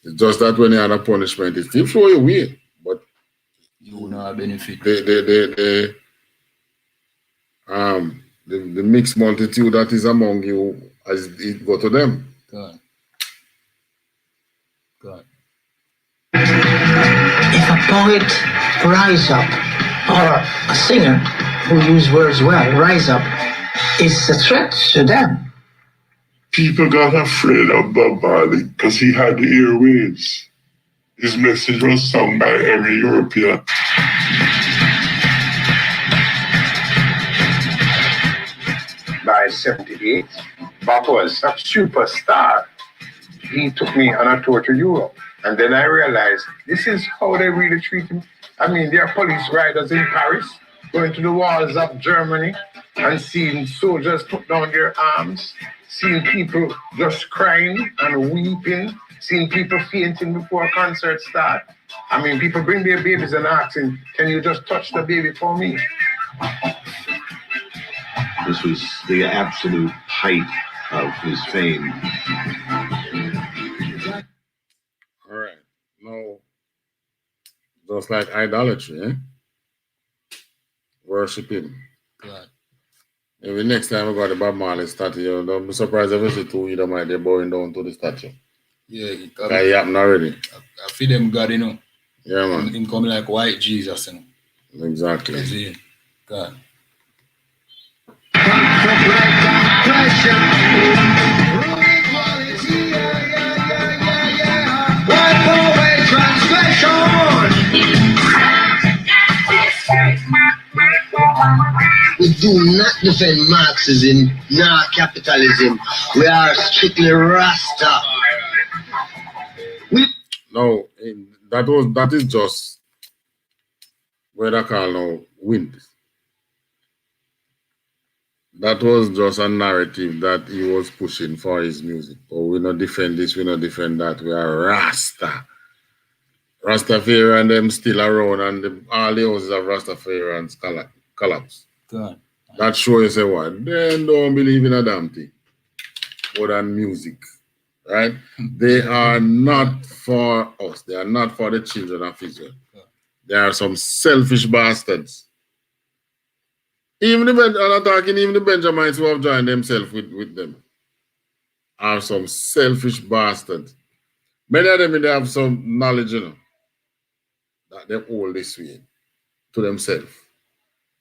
It's just that when you have a punishment, it still flow your way, but you will not benefit. The mixed multitude that is among you, as it go to them. God. God. If a poet rise up, or a singer who use words well, rise up, it's a threat to them. People got afraid of Bob Marley because he had the airwaves. His message was sung by every European. By 78, Bob was a superstar. He took me on a tour to Europe. And then I realized this is how they really treat him. I mean, there are police riders in Paris going to the walls of Germany and seeing soldiers put down their arms, seeing people just crying and weeping, seeing people fainting before a concert starts. I mean, people bring their babies and asking, can you just touch the baby for me? This was the absolute height of his fame. All right. No, just like idolatry, eh? Worship him. God. Maybe next time we got the Bob Marley statue, you know, don't be surprised if you see two of them right there bowing down to the statue. Yeah, it happened already. I feel them God, you know. Yeah, man. Him come like white Jesus, you know. Exactly. See? God. We do not defend Marxism nor capitalism. We are strictly Rasta. No, that is just what I call now wind. That was just a narrative that he was pushing for his music. Oh, we not defend this, we not defend that. We are Rasta. Rastafari and them still around, and all the houses of Rastafarians collapse. God. That shows you what? They don't believe in a damn thing more than music, right? They are not for us. They are not for the children of Israel. They are some selfish bastards. Even the Benjamites who have joined themselves with them are some selfish bastards. Many of them, they have some knowledge, you know, that they hold this way to themselves.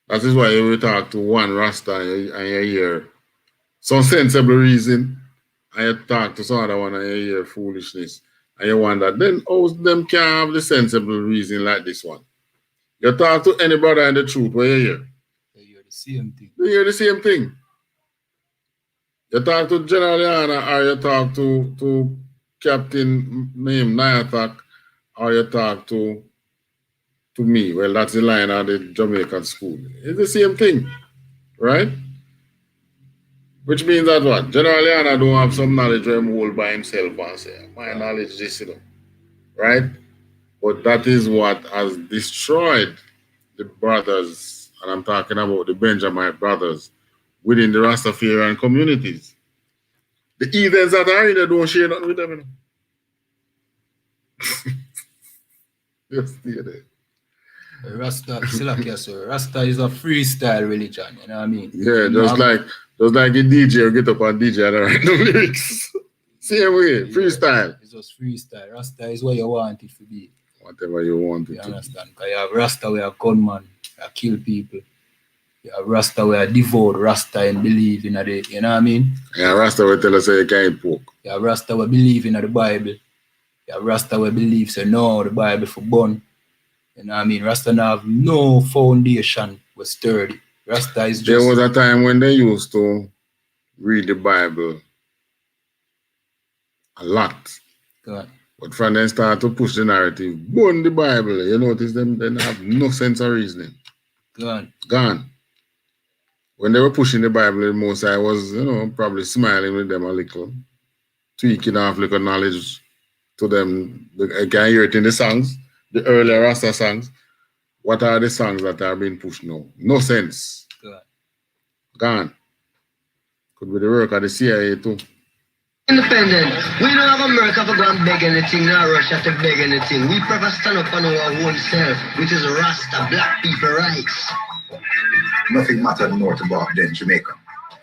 That is why you talk to one Rasta and you hear some sensible reason, and you talk to some other one and you hear foolishness, and you wonder, then how them can have the sensible reason like this one? You talk to any brother in the truth, what you hear? They hear the same thing. They hear the same thing. You talk to General YAHANNA, or you talk to Captain named ISUP, or you talk to me. Well, that's the line of the Jamaican school. It's the same thing, right? Which means that what? General YAHANNA don't have some knowledge where he hold by himself and say, my knowledge this, you know, right? But that is what has destroyed the brothers, and I'm talking about the Benjamite brothers within the Rastafarian communities. The heathens that are in there don't share nothing with them, you know. Just stay there. Rasta is a freestyle religion, you know what I mean? Yeah, just like the DJ will get up on DJ and write the lyrics. Same way, freestyle. It's just freestyle. Rasta is what you want it to be. Whatever you want it you to understand? Because you have Rasta where a gunman, you kill people. You have Rasta where devote Rasta and believe in the, you know what I mean? Yeah, Rasta will tell us you can't poke. You have Rasta where believe in the Bible. You have Rasta where believe say no, the Bible for burn. You know what I mean? Rasta now have no foundation was sturdy. Rasta is just... There was a time when they used to read the Bible a lot. God. But from then start to push the narrative, burn the Bible. You notice them have no sense of reasoning. Gone. When they were pushing the Bible, the most I was, you know, probably smiling with them a little, tweaking off little knowledge to them. I can hear it in the songs, the earlier Rasta songs. What are the songs that are being pushed now? No sense. Gone. Could be the work of the CIA too. Independent. We don't have America to go and beg anything, nor Russia to beg anything. We prefer stand up on our own self, which is Rasta, black people rights. Nothing mattered more to Bob than Jamaica.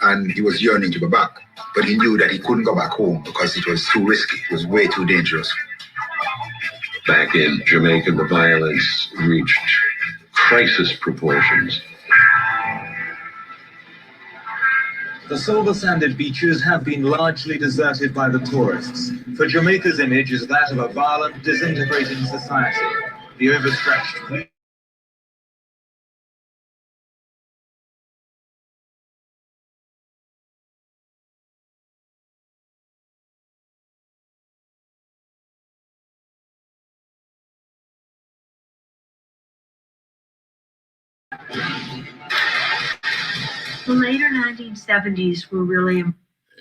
And he was yearning to go back. But he knew that he couldn't go back home because it was too risky. It was way too dangerous. Back in Jamaica, the violence reached crisis proportions. The silver-sanded beaches have been largely deserted by the tourists, for Jamaica's image is that of a violent, disintegrating society. The overstretched fleet. The later 1970s were really...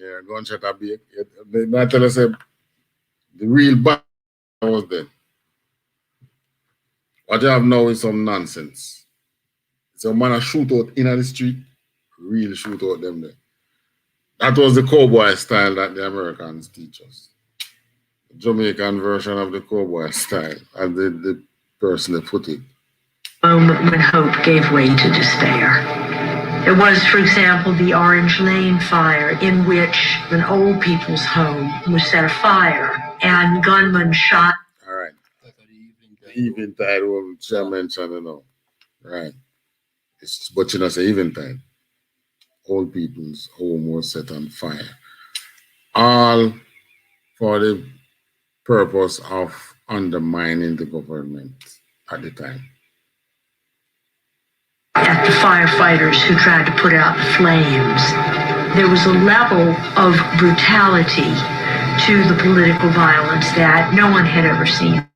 Yeah, gunshot a bit. They not tell us the real battle was there. What you have now is some nonsense. So man a shoot out in the street, really shoot out them there. That was the cowboy style that the Americans teach us. The Jamaican version of the cowboy style, as the person that put it. Moment when hope gave way to despair. It was, for example, the Orange Lane fire, in which an old people's home was set afire and gunmen shot. All right. Eventide, which I mentioned, you know. Right. But you know, say eventide. Old people's home was set on fire. All for the purpose of undermining the government at the time. At the firefighters who tried to put out the flames. There was a level of brutality to the political violence that no one had ever seen.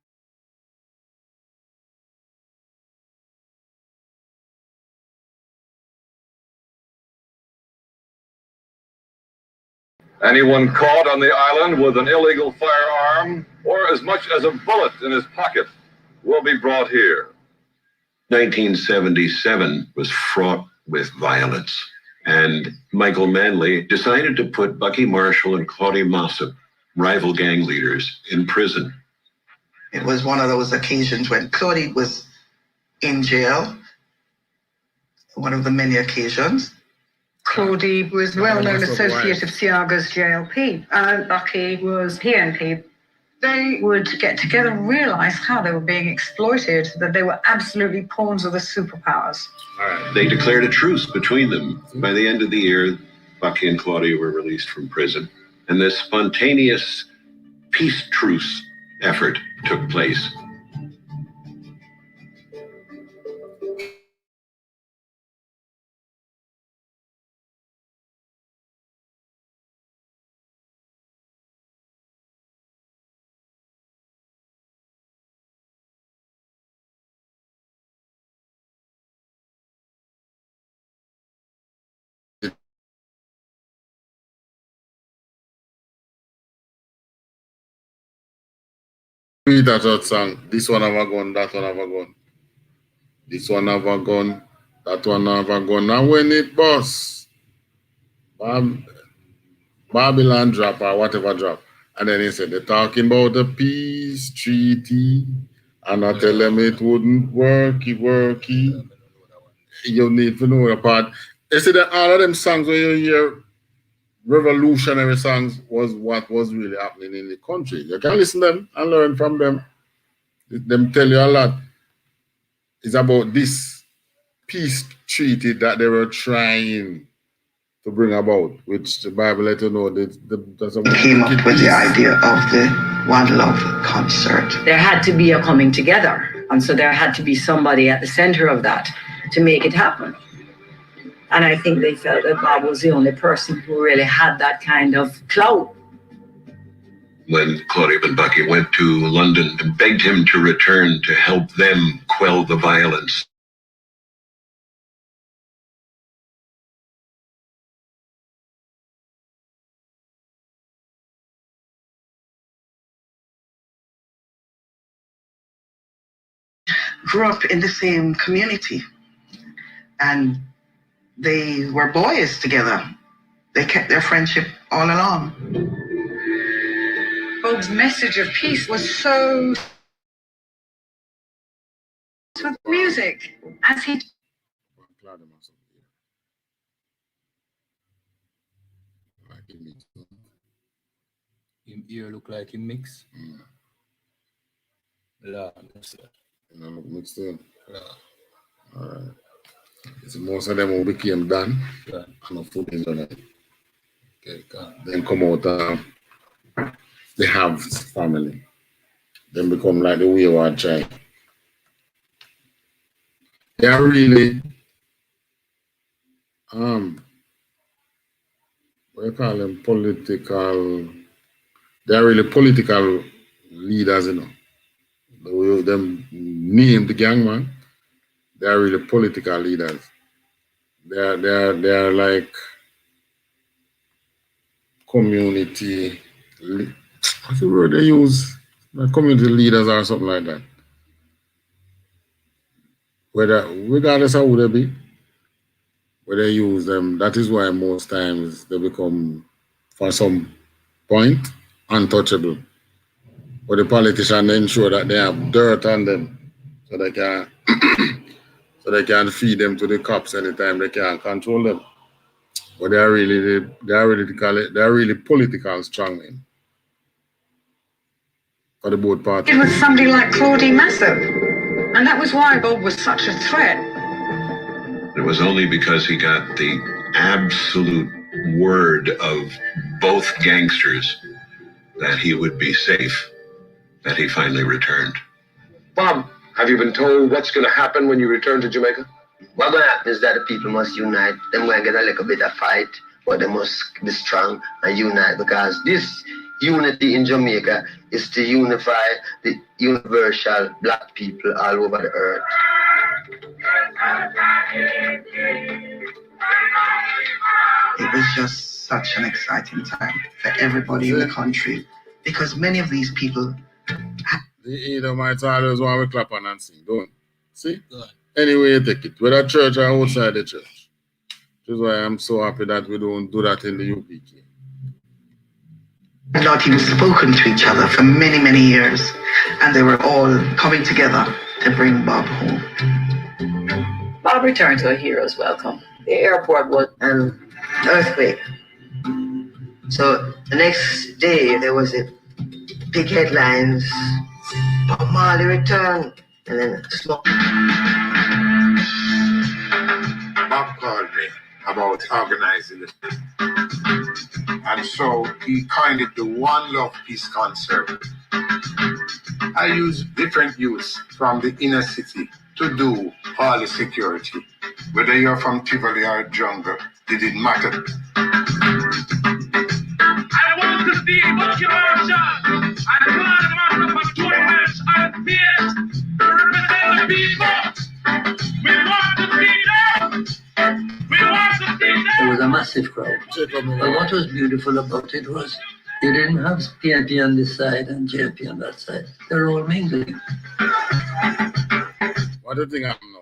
Anyone caught on the island with an illegal firearm or as much as a bullet in his pocket will be brought here. 1977 was fraught with violence, and Michael Manley decided to put Bucky Marshall and Claudia Mossop, rival gang leaders, in prison. It was one of those occasions when Claudia was in jail, one of the many occasions. Claudia was well-known associate of Seaga's JLP, and Bucky was PNP. They would get together and realize how they were being exploited, that they were absolutely pawns of the superpowers. They declared a truce between them. By the end of the year, Bucky and Claudia were released from prison, and this spontaneous peace truce effort took place. That song. This one have a gun, that one have a gun. This one have a gun, that one have a gun. And when it busts, Babylon drop or whatever drop. And then he said, they're talking about the peace treaty. And I tell them it wouldn't worky. You need to know the part. You see that all of them songs when you hear revolutionary songs was what was really happening in the country. You can listen to them and learn from them. Them tell you a lot. It's about this peace treaty that they were trying to bring about, which the Bible let you know that came up with the idea of the One Love concert. There had to be a coming together, and so there had to be somebody at the center of that to make it happen. And I think they felt that Bob was the only person who really had that kind of clout. When Claudia and Bucky went to London and begged him to return to help them quell the violence. Grew up in the same community, and they were boys together. They kept their friendship all along. Bob's message of peace was so with music, as he him ear look like him mix. Look mixed in. All right. So most of them who became done and a foot in the night. Okay, then come out they have family. Then become like the wayward child. They are really what do you call them? Political. They are really political leaders, you know. The way them name the gang, man. They are really political leaders. They are like community. What's the word they use? Like community leaders or something like that. Regardless of who they be, where they use them. That is why most times they become, for some point, untouchable. But the politicians ensure that they have dirt on them, so they can feed them to the cops anytime they can't control them. But they are really political strongmen for the both parties. It was somebody like Claudie Massop, and that was why Bob was such a threat. It was only because he got the absolute word of both gangsters that he would be safe that he finally returned. Bob, have you been told what's going to happen when you return to Jamaica? What will happen is that the people must unite. Them going to get a little bit of fight, but they must be strong and unite, because this unity in Jamaica is to unify the universal black people all over the earth. It was just such an exciting time for everybody in the country, because many of these people... The Edomites always want to clap on and sing, don't see? Anyway, you take it, whether church or outside the church. Which is why I'm so happy that we don't do that in the UPK. Had not even spoken to each other for many, many years, and they were all coming together to bring Bob home. Bob returned to a hero's welcome. The airport was an earthquake. So the next day there was a big headlines. Bob Marley returned, and then smoke. Bob called me about organizing this. And so he coined it the One Love Peace Concert. I used different youths from the inner city to do all the security. Whether you're from Tivoli or Jungle, it didn't matter. I want to see motivation. I plan myself for 20 minutes and fierce to represent the people. We want to see them. We want to see them. There was a massive crowd. But what was beautiful about it was you didn't have PNP on this side and JLP on that side. They're all mingling. What do you think happened now?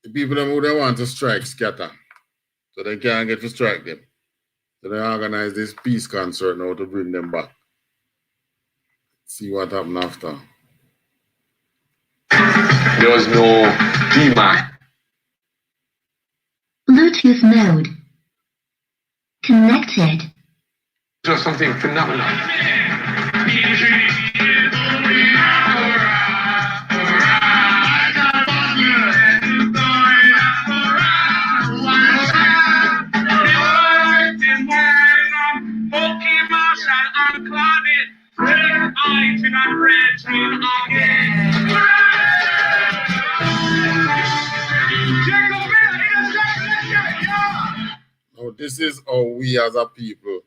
The people who they want to strike scatter, so they can't get to strike them. So they organize this peace concert now to bring them back. See what happened after. There was no DMAC. Bluetooth mode. Connected. It was something phenomenal. Now, this is how we as a people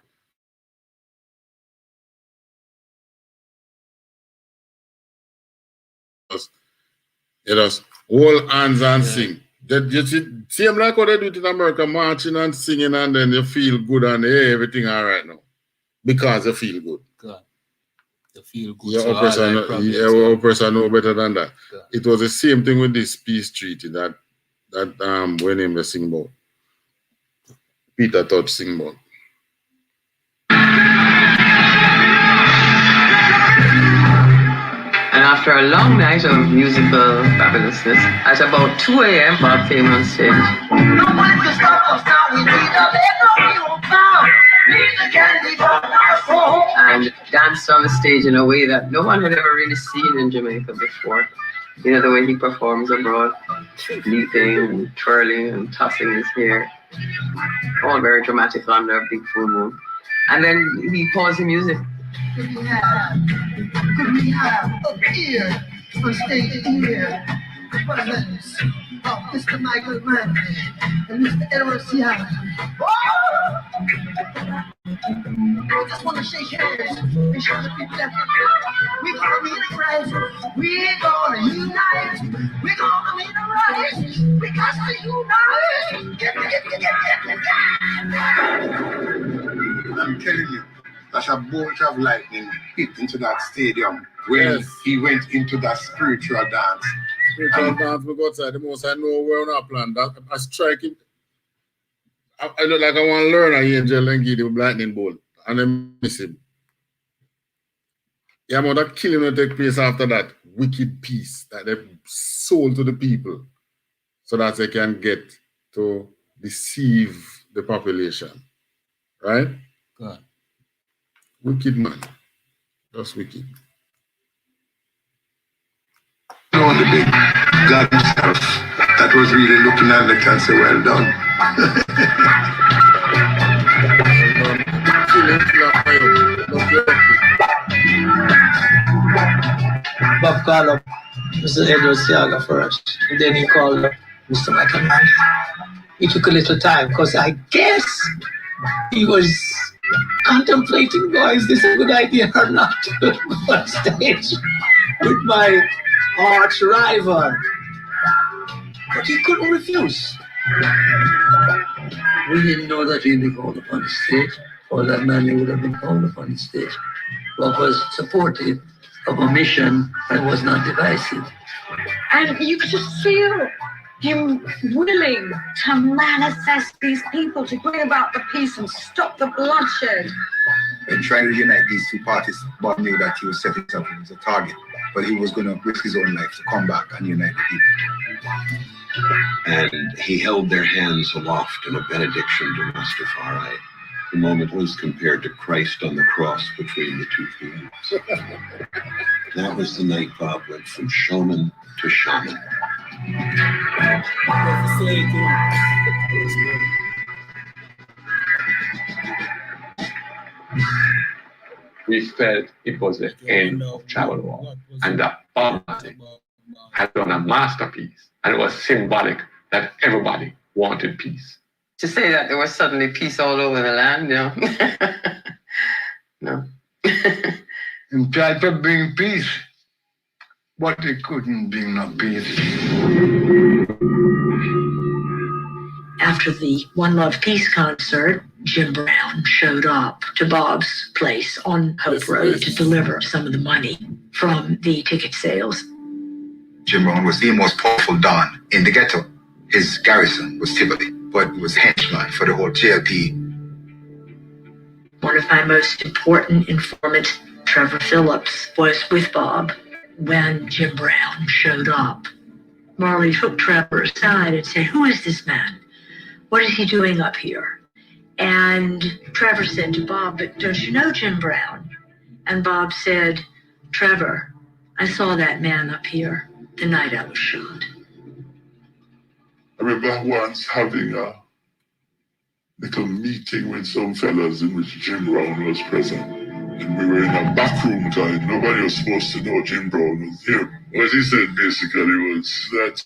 just hold hands and sing. That you see them like how they do it in America, marching and singing, and then you feel good and hey, everything all right now. Because you feel good. God. You feel good. Your person know better than that. God. It was the same thing with this peace treaty that when him was sing about. Peter Todd sing about. And after a long night of musical fabulousness, at about 2 a.m., Bob came on stage. Nobody can stop us now. We need a and danced on the stage in a way that no one had ever really seen in Jamaica before. You know, the way he performs abroad, leaping and twirling and tossing his hair. All very dramatic under a big full moon. And then he paused the music. Could we have up here on stage here the presence of Mr. Michael Mann and Mr. Edward Siaga. I just want to shake hands and show the people that we're gonna meet friends, we're gonna unite, we're gonna meet the right, we got to unite. I'm telling you, That's a bolt of lightning hit into that stadium when he went into that spiritual dance. Spiritual dance, we go outside. The most I know we're on our plan. That I strike it. I look like I want to learn an angel and give him lightning bolt. And then miss him. Yeah, but that killing will take place after that. Wicked peace that they sold to the people so that they can get to deceive the population. Right? God. Wicked man. Just wicked. No, the big God himself that was really looking at it and say, well done. Bob called up Mr. Edward Siaga first, and then he called up Mr. Michael Mann. It took a little time because I guess he was contemplating, boy, is this a good idea or not to go on stage with my arch rival? But he couldn't refuse. We didn't know that he'd be called upon the stage, or that man would have been called upon the stage. What was supportive of a mission that was not divisive. And you could just feel him willing to manifest these people to bring about the peace and stop the bloodshed. In trying to unite these two parties, Bob knew that he was setting himself as a target, but he was going to risk his own life to come back and unite the people. And he held their hands aloft in a benediction to Rastafari. The moment was compared to Christ on the cross between the two fields. That was the night Bob went from showman to shaman. We felt it was the end of travel war, and that Bob Marley had done a masterpiece, and it was symbolic that everybody wanted peace. To say that there was suddenly peace all over the land, no. He tried to bring peace, but he couldn't bring no peace. After the One Love Peace concert, Jim Brown showed up to Bob's place on Hope Road to deliver some of the money from the ticket sales. Jim Brown was the most powerful Don in the ghetto. His garrison was Tivoli, but was henchman for the whole JLP. One of my most important informants, Trevor Phillips, was with Bob when Jim Brown showed up. Marley took Trevor aside and said, "Who is this man? What is he doing up here?" And Trevor said to Bob, "But don't you know Jim Brown?" And Bob said, "Trevor, I saw that man up here the night I was shot." I remember once having a little meeting with some fellas in which Jim Brown was present. And we were in a back room time. Nobody was supposed to know Jim Brown was here. What he said basically was that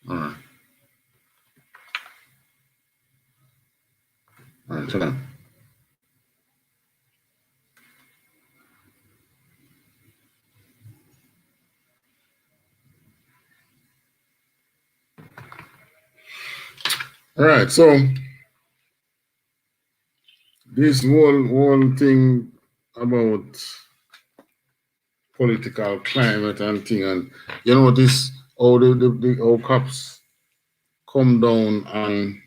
All right. All right, Shalom. All right, so this whole thing about political climate and thing, and you know this all the all cops come down and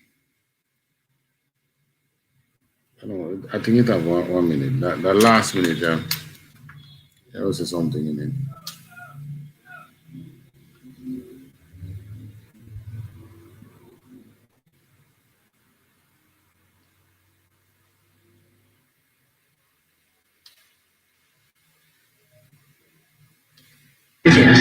you know I think it have 1 minute. That last minute, yeah, there was something in it. This,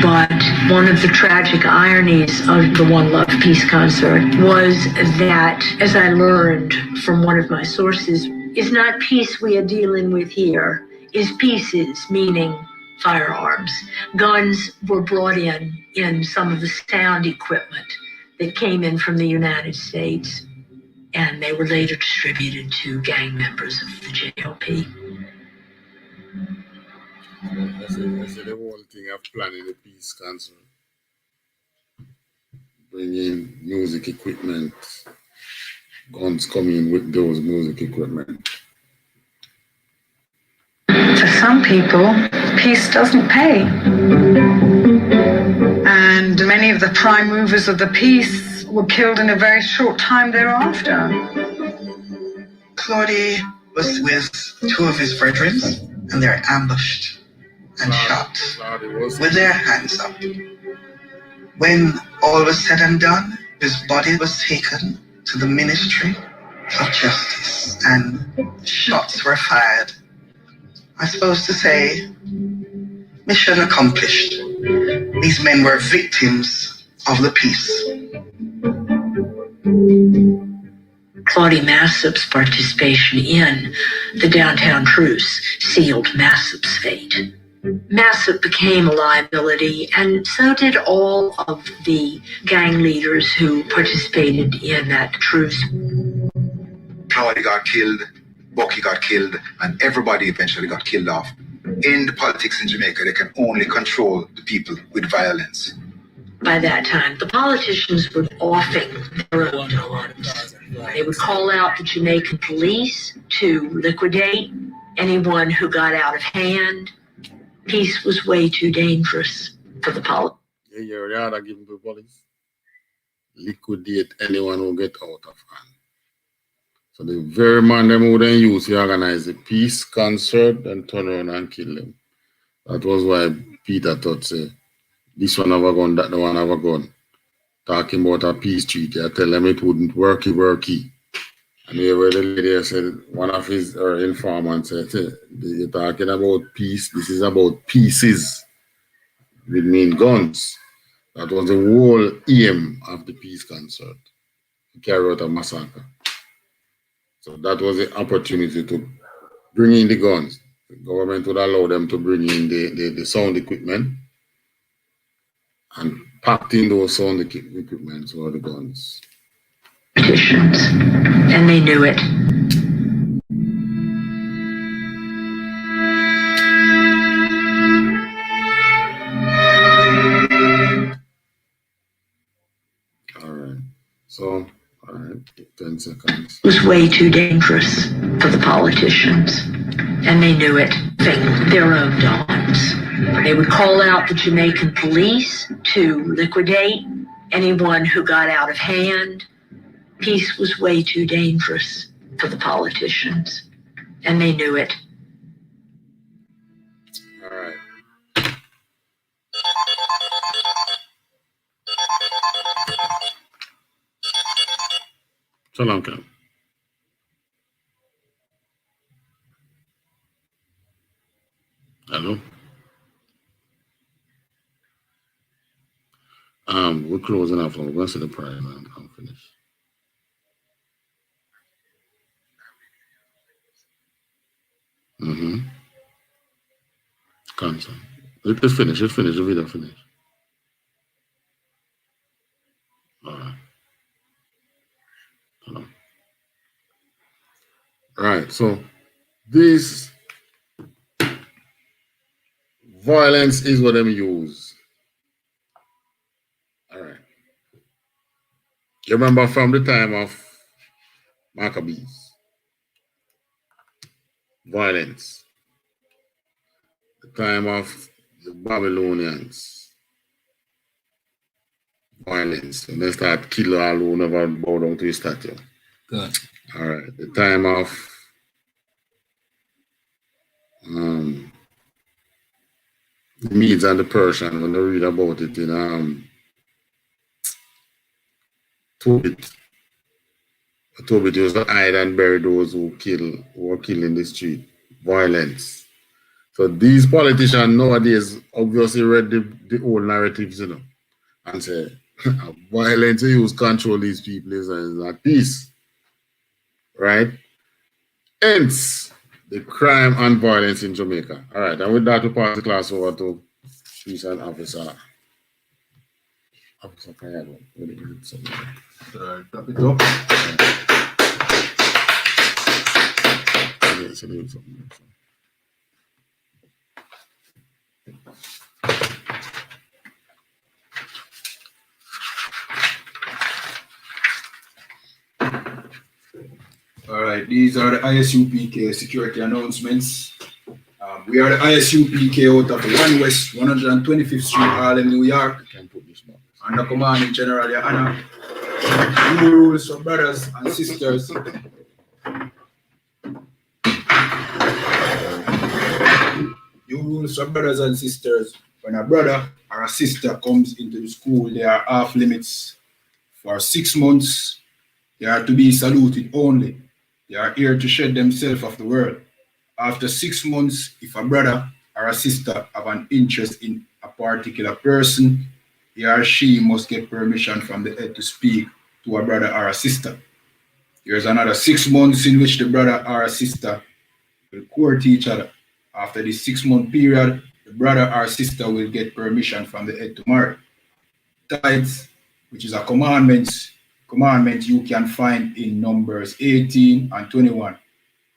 but one of the tragic ironies of the One Love Peace concert was that, as I learned from one of my sources, is not peace we are dealing with here, is pieces, meaning firearms. Guns were brought in some of the sound equipment that came in from the United States, and they were later distributed to gang members of the JLP. I said the whole thing of planning the peace concert, bringing music equipment, guns coming with those music equipment. For some people, peace doesn't pay. And many of the prime movers of the peace were killed in a very short time thereafter. Claude was with two of his brethren, and they're ambushed and shot with their hands up. When all was said and done, his body was taken to the Ministry of Justice, and shots were fired. I'm supposed to say, mission accomplished. These men were victims of the peace. Claude Massup's participation in the downtown truce sealed Massup's fate. Massup became a liability, and so did all of the gang leaders who participated in that truce. Claude got killed, Bucky got killed, and everybody eventually got killed off. In the politics in Jamaica, they can only control the people with violence. By that time, the politicians were offing their own dollars. They would call out the Jamaican police to liquidate anyone who got out of hand. Peace was way too dangerous for the politicians. Yeah, they are giving the police. Liquidate anyone who get out of hand. So the very man them who then use to organize the peace concert and turn around and kill them. That was why Peter thought say, this one have a gun, that one have a gun. Talking about a peace treaty. I tell them it wouldn't worky. And here where the lady said, one of her informants said, you're talking about peace, this is about pieces. It mean guns. That was the whole aim of the peace concert. To carry out a massacre. So that was the opportunity to bring in the guns. The government would allow them to bring in the sound equipment and packed in those sound equipment were the guns. And they knew it. All right. So, all right, 10 seconds. It was way too dangerous for the politicians. And they knew it. Their own dogs. They would call out the Jamaican police to liquidate anyone who got out of hand. Peace was way too dangerous for the politicians. And they knew it. All right. Shalom, Ken. Hello? We're closing off. We're going to see the prayer and I'm finished. Cancel. It's finished. The video finished. Right. So this violence is what them use. All right. You remember from the time of Maccabees, violence, the time of the Babylonians, violence, and they start killing all who never bow down to his statue. Good. All right. The time of the Medes and the Persians, when they read about it in Tobit. Tobit used to hide and bury those who were killed in the street. Violence. So these politicians nowadays obviously read the old narratives, and say violence use control these people is not peace. Right? Hence the crime and violence in Jamaica. All right, and with that we pass the class over to Peace and Officer. Officer Kayago. Wrap it up. All right, these are the I.S.U.P.K security announcements. We are the I.S.U.P.K out of 1 West 125th Street, Harlem, New York. Under command in General YAHANNA. New rules for brothers and sisters. New rules for brothers and sisters. When a brother or a sister comes into the school, they are off limits. For 6 months, they are to be saluted only. They are here to shed themselves of the world. After 6 months, if a brother or a sister have an interest in a particular person, he or she must get permission from the head to speak to a brother or a sister. There's another 6 months in which the brother or a sister will court each other. After this 6-month period, the brother or sister will get permission from the head to marry. Tithes, which is a commandment you can find in Numbers 18 and 21,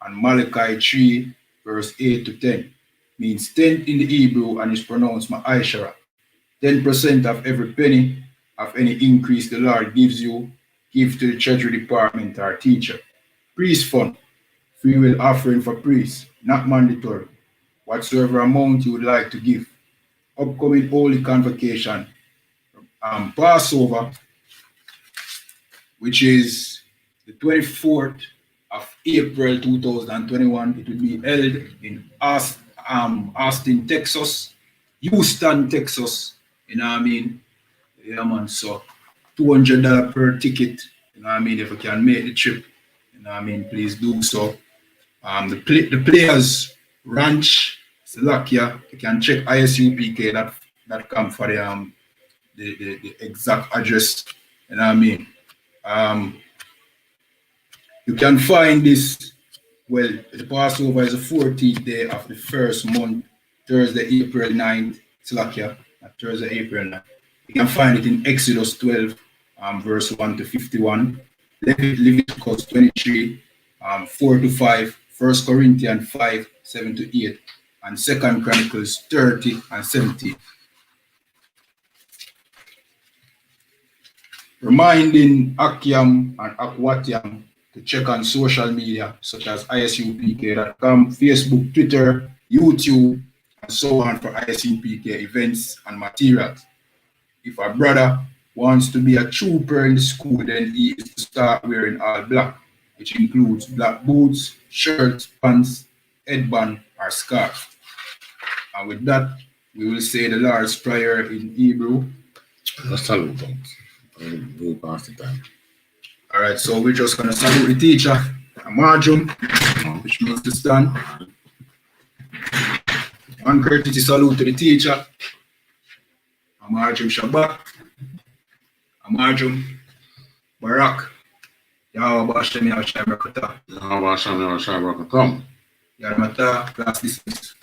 and Malachi 3, verse 8 to 10, means 10 in the Hebrew and is pronounced Ma'aishara. 10% of every penny of any increase the Lord gives you, give to the treasury department or teacher. Priest fund, free will offering for priests, not mandatory. Whatsoever amount you would like to give. Upcoming Holy Convocation, Passover, which is the 24th of April 2021. It will be held in Austin, Texas, Houston, Texas. You know what I mean? Yeah, man. So $200 per ticket. You know what I mean? If you can make the trip, you know what I mean? Please do so. The players ranch, Slovakia. You can check isupk.com for the exact address. You know what I mean? You can find this, well, the Passover is the 14th day of the first month, Thursday, April 9th, Slovakia, Thursday, April 9th. You can find it in Exodus 12, verse 1 to 51, Leviticus 23, 4 to 5, 1 Corinthians 5, 7 to 8, and 2 Chronicles 30 and 17. Reminding Akyam and Akwatiam to check on social media such as isupk.com, Facebook, Twitter, YouTube, and so on for ISUPK events and materials. If a brother wants to be a trooper in the school, then he is to start wearing all black, which includes black boots, shirts, pants, headband, or scarf. And with that, we will say the Lord's Prayer in Hebrew. Salute. Go past the time. All right, so we're just going to salute the teacher, Amarjum, which means to stand. One courtesy salute to the teacher, Amarjum Shabbat, Amarjum Barak, Yahweh Bashem Yahweh Brakata. Yahweh Bashem Yahweh Brakata. Yarmata, class dismissed.